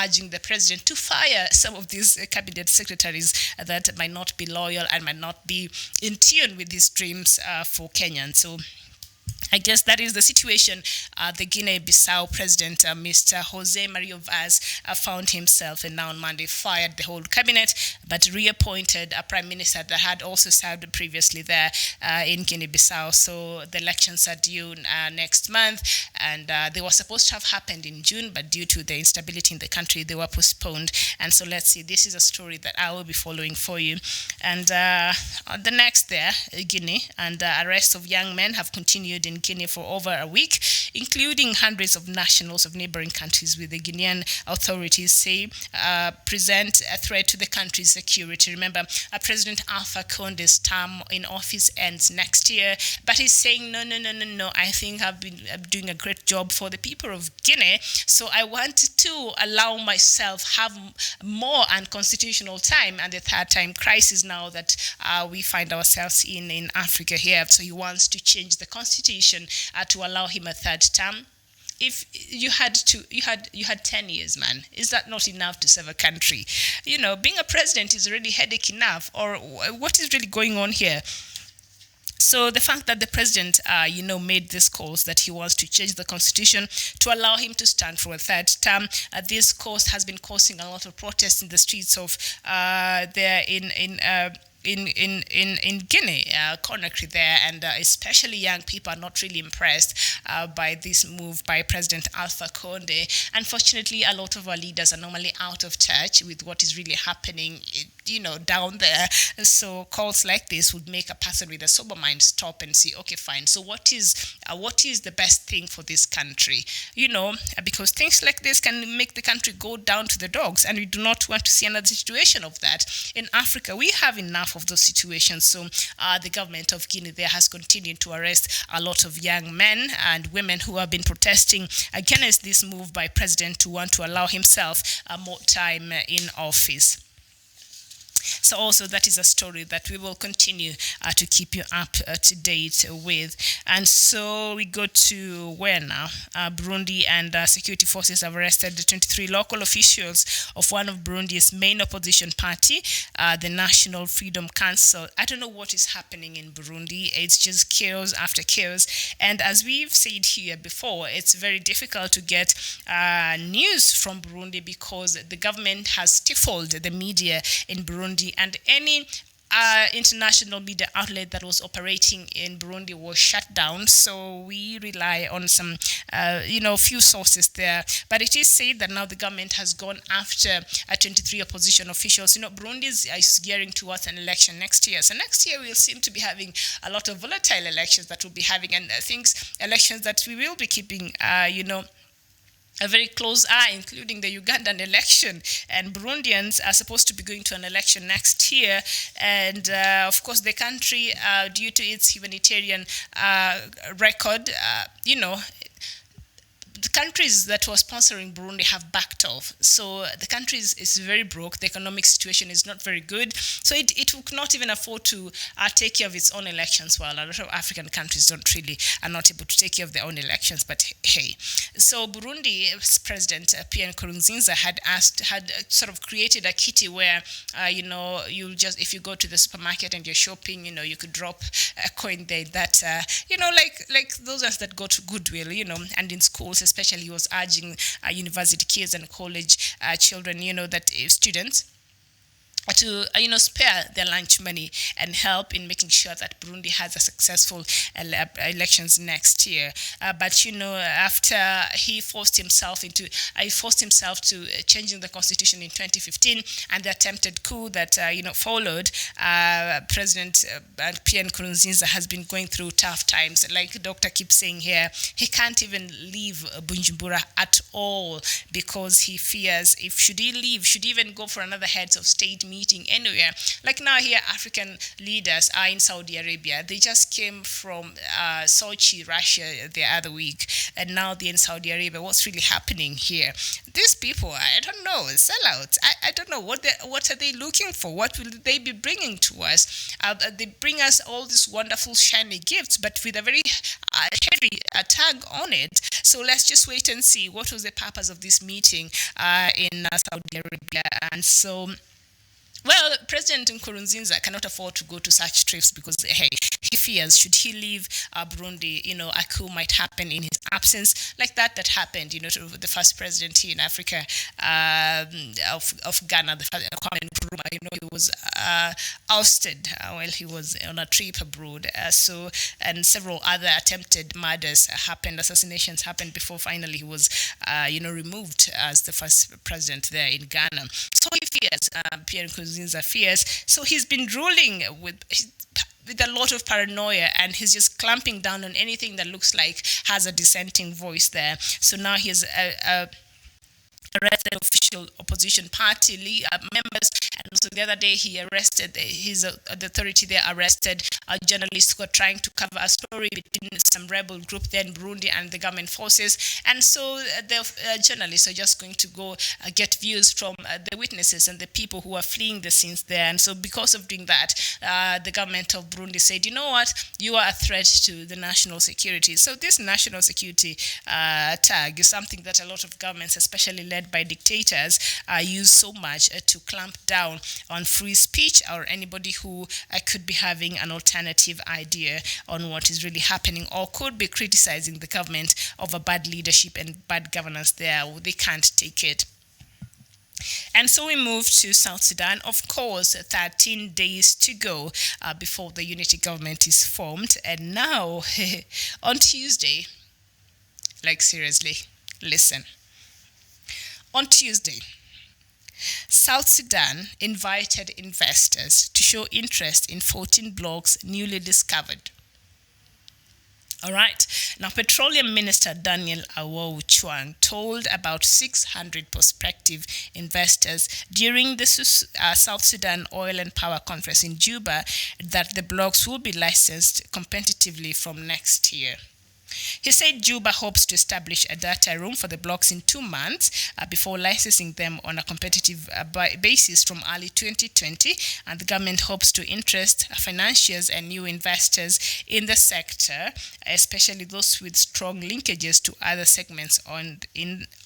urging the president to fire some of these cabinet secretaries that might not be loyal and might not be in tune with his dreams for Kenyans. So I guess that is the situation the Guinea-Bissau president, Mr. Jose Mario Vaz, found himself, and now on Monday fired the whole cabinet, but reappointed a prime minister that had also served previously there in Guinea-Bissau. So the elections are due next month, and they were supposed to have happened in June, but due to the instability in the country, they were postponed. And so let's see, this is a story that I will be following for you. And the next there, Guinea, and arrests of young men have continued in Guinea for over a week, including hundreds of nationals of neighboring countries, with the Guinean authorities say present a threat to the country's security. Remember, President Alpha Conde's term in office ends next year, but he's saying, no, I think I've been doing a great job for the people of Guinea, so I want to allow myself have more unconstitutional time, and the third time crisis now that we find ourselves in Africa here. So he wants to change the constitution to allow him a third term. If you had 10 years, man, is that not enough to serve a country? Being a president is already headache enough, or what is really going on here? So the fact that the president, made these calls that he wants to change the constitution to allow him to stand for a third term, this course has been causing a lot of protests in the streets of there in Guinea, Conakry there, and especially young people are not really impressed by this move by President Alpha Conde. Unfortunately, a lot of our leaders are normally out of touch with what is really happening, down there. So calls like this would make a person with a sober mind stop and say, okay, fine. So what is the best thing for this country? Because things like this can make the country go down to the dogs, and we do not want to see another situation of that. In Africa, we have enough of those situations. So the government of Guinea there has continued to arrest a lot of young men and women who have been protesting against this move by President to want to allow himself more time in office. So also that is a story that we will continue to keep you up to date with. And so we go to where now? Burundi, and security forces have arrested 23 local officials of one of Burundi's main opposition party, the National Freedom Council. I don't know what is happening in Burundi. It's just chaos after chaos. And as we've said here before, it's very difficult to get news from Burundi because the government has stifled the media in Burundi, and any international media outlet that was operating in Burundi was shut down. So we rely on some, few sources there. But it is said that now the government has gone after 23 opposition officials. Burundi is gearing towards an election next year. So next year we'll seem to be having a lot of volatile elections that we'll be having, and elections that we will be keeping, a very close eye, including the Ugandan election. And Burundians are supposed to be going to an election next year. And of course, the country, due to its humanitarian record, the countries that were sponsoring Burundi have backed off. So the country is very broke. The economic situation is not very good. So it could not even afford to take care of its own elections. Well, a lot of African countries are not able to take care of their own elections. But hey, so Burundi's president Pierre Nkurunziza had sort of created a kitty where you just, if you go to the supermarket and you're shopping, you could drop a coin there that like those ones that go to Goodwill, and in schools. Especially, he was urging university kids and college children, that students to spare their lunch money and help in making sure that Burundi has a successful elections next year. But after he forced himself to changing the constitution in 2015, and the attempted coup that followed, President Pierre Nkurunziza has been going through tough times. Like the doctor keeps saying here, he can't even leave Bujumbura at all because he fears should he even go for another heads of state meeting anywhere. Like now here, African leaders are in Saudi Arabia. They just came from Sochi, Russia the other week, and now they're in Saudi Arabia. What's really happening here? These people, I don't know, sellouts. I don't know what are they looking for? What will they be bringing to us? They bring us all these wonderful shiny gifts, but with a very heavy tag on it. So let's just wait and see what was the purpose of this meeting in Saudi Arabia. And so, well, President Nkurunziza cannot afford to go to such trips because, hey, he fears should he leave Burundi, a coup might happen in his absence, like that happened, to the first president here in Africa of Ghana, the Kwame Nkrumah. He was ousted while he was on a trip abroad. And several other attempted murders happened, assassinations happened before finally he was, removed as the first president there in Ghana. So he fears, Pierre Nkurunziza fears. So he's been ruling with a lot of paranoia, and he's just clamping down on anything that looks like has a dissenting voice there. So now he's arrested official opposition party members, and also the other day he arrested the authority there arrested journalists who are trying to cover a story between some rebel group there in Burundi and the government forces. And so the journalists are just going to go get views from the witnesses and the people who are fleeing the scenes there. And so because of doing that, the government of Burundi said, you know what, you are a threat to the national security. So this national security tag is something that a lot of governments, especially led by dictators, use so much to clamp down down on free speech or anybody who could be having an alternative idea on what is really happening or could be criticizing the government of a bad leadership and bad governance there. They can't take it. And so we move to South Sudan. Of course, 13 days to go before the unity government is formed. And now, on Tuesday, like seriously, listen. On Tuesday, South Sudan invited investors to show interest in 14 blocks newly discovered. All right. Now, Petroleum Minister Daniel Awow Chuang told about 600 prospective investors during the South Sudan Oil and Power Conference in Juba that the blocks will be licensed competitively from next year. He said Juba hopes to establish a data room for the blocks in 2 months before licensing them on a competitive basis from early 2020, and the government hopes to interest financiers and new investors in the sector, especially those with strong linkages to other segments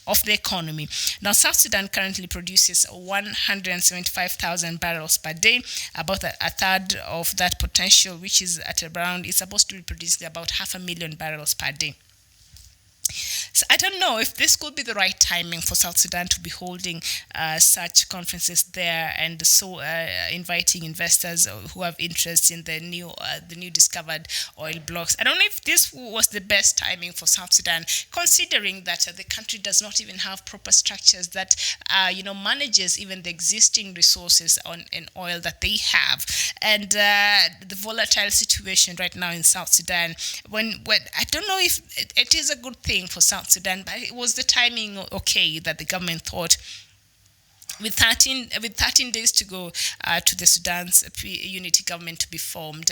of the economy. Now, South Sudan currently produces 175,000 barrels per day, about a third of that potential, which is at around, it's supposed to be producing about 500,000 barrels per day. So I don't know if this could be the right timing for South Sudan to be holding such conferences there, and so inviting investors who have interest in the new discovered oil blocks. I don't know if this was the best timing for South Sudan, considering that the country does not even have proper structures that manages even the existing resources in oil that they have, and the volatile situation right now in South Sudan. When I don't know if it is a good thing for South Sudan, but it was the timing okay that the government thought with 13 days to go to the Sudan's unity government to be formed,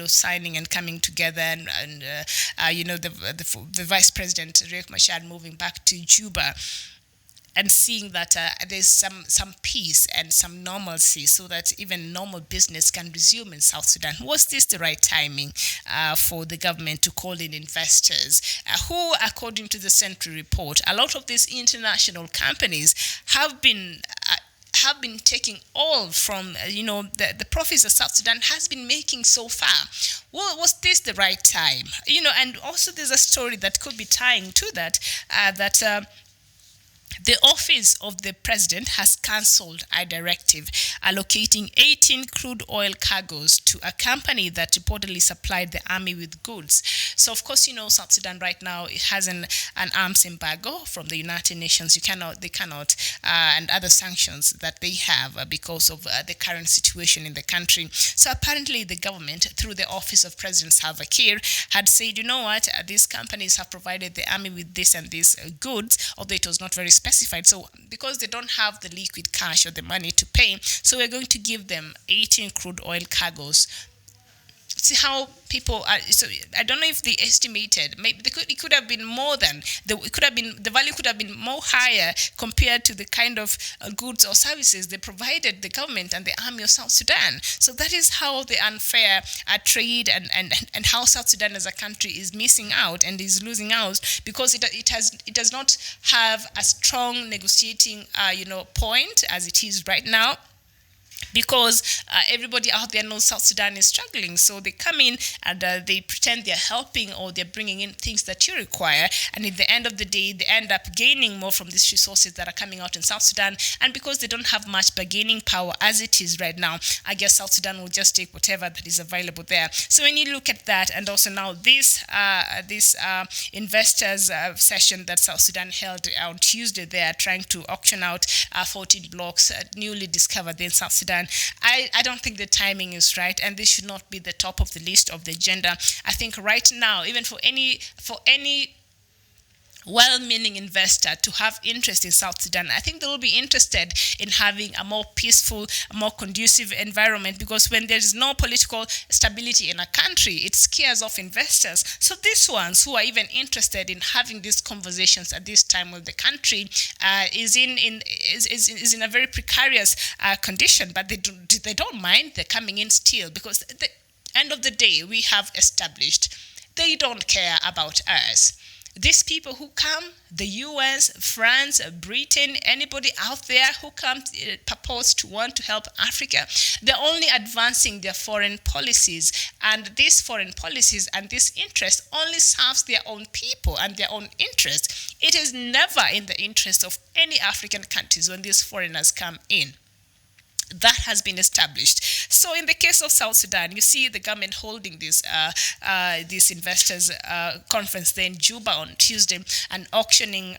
signing and coming together, and the Vice President Riek Machar moving back to Juba, and seeing that there's some peace and some normalcy so that even normal business can resume in South Sudan. Was this the right timing for the government to call in investors who, according to the Century Report, a lot of these international companies have been taking all from the profits that South Sudan has been making so far? Well, was this the right time? And also there's a story that could be tying to that, the office of the president has cancelled a directive allocating 18 crude oil cargoes to a company that reportedly supplied the army with goods. So, of course, South Sudan right now, it has an arms embargo from the United Nations. They cannot, and other sanctions that they have because of the current situation in the country. So apparently the government, through the office of President Salva Kiir, had said, these companies have provided the army with this and this goods, although it was not very specified. So because they don't have the liquid cash or the money to pay, so we're going to give them 18 crude oil cargoes. See how people are. So I don't know if they estimated. Maybe it could have been more than the value could have been more higher compared to the kind of goods or services they provided the government and the army of South Sudan. So that is how the unfair trade and how South Sudan as a country is missing out and is losing out, because it does not have a strong negotiating point as it is right now. Because everybody out there knows South Sudan is struggling. So they come in and they pretend they're helping or they're bringing in things that you require. And at the end of the day, they end up gaining more from these resources that are coming out in South Sudan. And because they don't have much bargaining power as it is right now, I guess South Sudan will just take whatever that is available there. So when you look at that, and also now this investors session that South Sudan held on Tuesday, they are trying to auction out 14 blocks newly discovered in South Sudan. I don't think the timing is right, and this should not be the top of the list of the agenda. I think right now, even for any well-meaning investor to have interest in South Sudan, I think they will be interested in having a more peaceful, more conducive environment, because when there's no political stability in a country, it scares off investors. So these ones who are even interested in having these conversations at this time of the country is in a very precarious condition, but they don't mind. They're coming in still, because at the end of the day, we have established they don't care about us. These people who come, the US, France, Britain, anybody out there who comes purpose to want to help Africa, they're only advancing their foreign policies. And these foreign policies and this interest only serves their own people and their own interest. It is never in the interest of any African countries when these foreigners come in. That has been established. So in the case of South Sudan, you see the government holding this investors conference there in Juba on Tuesday and auctioning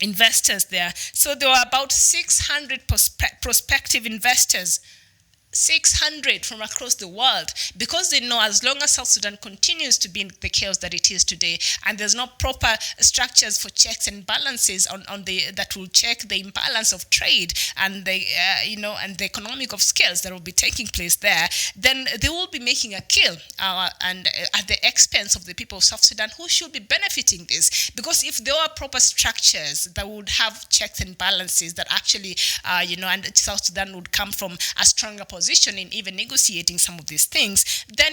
investors there. So there were about 600 prospective investors, 600 from across the world, because they know as long as South Sudan continues to be in the chaos that it is today, and there's no proper structures for checks and balances on the that will check the imbalance of trade and the and the economic of scales that will be taking place there, then they will be making a kill and at the expense of the people of South Sudan who should be benefiting this. Because if there are proper structures that would have checks and balances that actually and South Sudan would come from a stronger position in even negotiating some of these things, then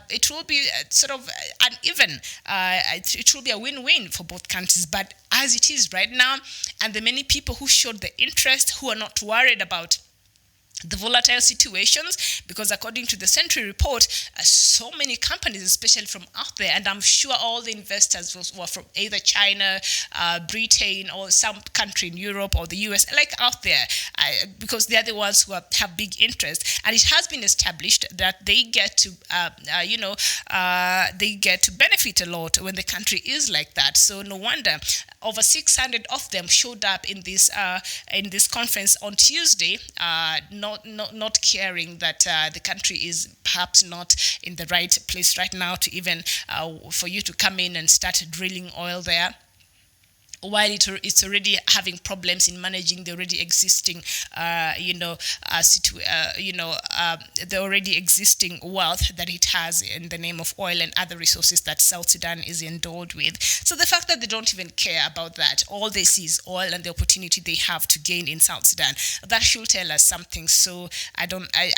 it will be sort of uneven. It will be a win-win for both countries. But as it is right now, and the many people who showed the interest, who are not worried about the volatile situations, because according to the Century report, so many companies, especially from out there, and I'm sure all the investors were from either China, Britain, or some country in Europe or the US, like out there, because they're the ones who have big interest. And it has been established that they get to, they get to benefit a lot when the country is like that. So no wonder over 600 of them showed up in this conference on Tuesday, not caring that the country is perhaps not in the right place right now to even for you to come in and start drilling oil there, while it's already having problems in managing the already existing, the already existing wealth that it has in the name of oil and other resources that South Sudan is endowed with. So the fact that they don't even care about that, all they see is oil and the opportunity they have to gain in South Sudan, that should tell us something. So I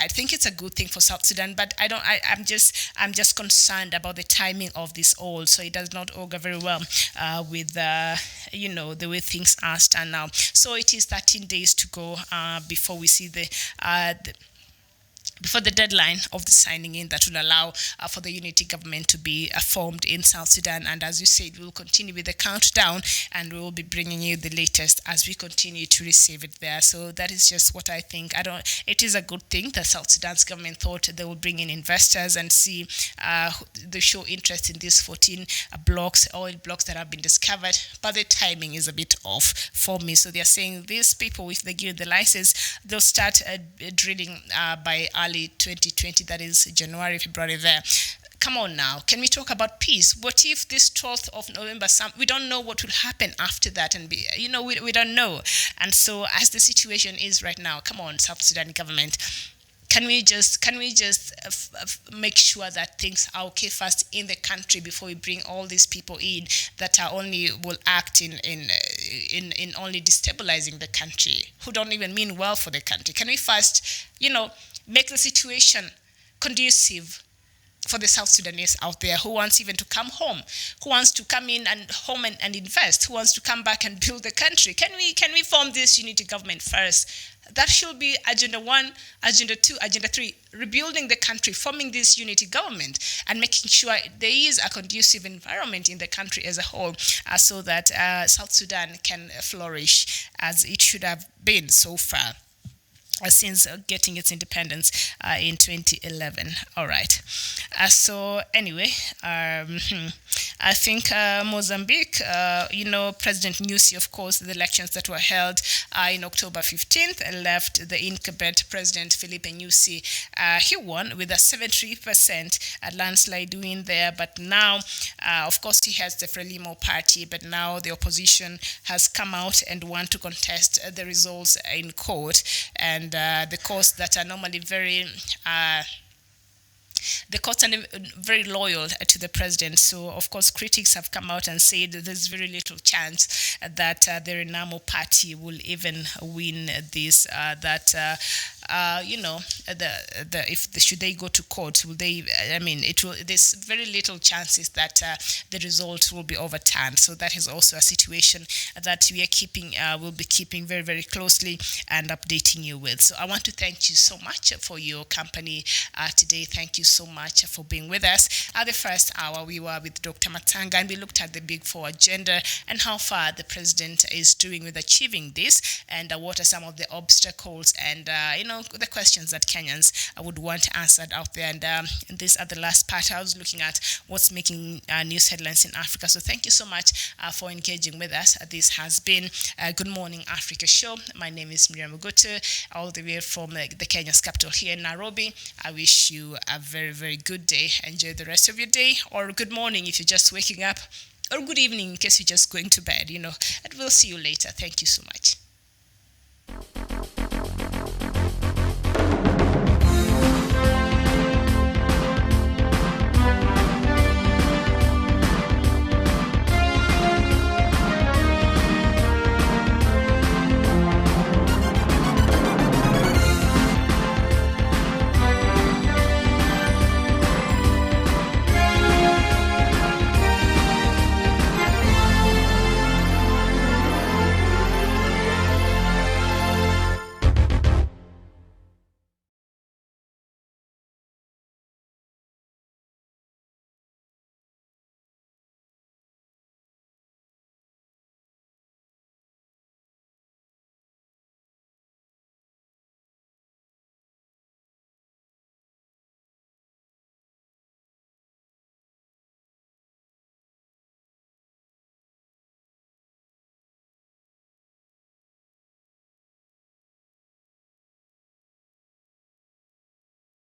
think it's a good thing for South Sudan, but I'm just concerned about the timing of this all. So it does not augur very well with the way things are stand now. So it is 13 days to go before we see before the deadline of the signing in that will allow for the unity government to be formed in South Sudan. And as you said, we'll continue with the countdown, and we will be bringing you the latest as we continue to receive it there. So that is just what I think. It is a good thing that South Sudan's government thought they will bring in investors and see they show interest in these 14 oil blocks that have been discovered. But the timing is a bit off for me. So they're saying these people, if they give the license, they'll start drilling by early 2020, that is January, February there. Come on now, can we talk about peace? What if this 12th of November, we don't know what will happen after that, and we don't know. And so as the situation is right now, come on, South Sudan government, can we just make sure that things are okay first in the country before we bring all these people in that are only will act in only destabilizing the country, who don't even mean well for the country? Can we first, make the situation conducive for the South Sudanese out there who wants even to come home, who wants to come in and home and invest, who wants to come back and build the country? Can we form this unity government first? That should be Agenda 1, Agenda 2, Agenda 3, rebuilding the country, forming this unity government, and making sure there is a conducive environment in the country as a whole, so that South Sudan can flourish as it should have been so far. Since getting its independence in 2011. All right. So anyway, I think Mozambique, President Nyusi, of course, the elections that were held in October 15th left the incumbent President Filipe Nyusi. He won with a 73% landslide win there. But now, of course, he has the Frelimo party, but now the opposition has come out and want to contest the results in court. And the courts that are normally very loyal to the president. So, of course, critics have come out and said there's very little chance that the Renamo party will even win this, should they go to court, will they? I mean, it will. There's very little chances that the result will be overturned. So that is also a situation that we are keeping. Will be keeping very, very closely and updating you with. So I want to thank you so much for your company today. Thank you so much for being with us. At the first hour, we were with Dr. Matanga, and we looked at the Big Four agenda and how far the president is doing with achieving this, and what are some of the obstacles and the questions that Kenyans would want answered out there. And in this at the last part, I was looking at what's making news headlines in Africa. So thank you so much for engaging with us. This has been Good Morning Africa show. My name is Miriam Ugutu, all the way from the Kenya's capital here in Nairobi. I wish you a very, very good day. Enjoy the rest of your day, or good morning if you're just waking up, or good evening in case you're just going to bed, and we'll see you later. Thank you so much.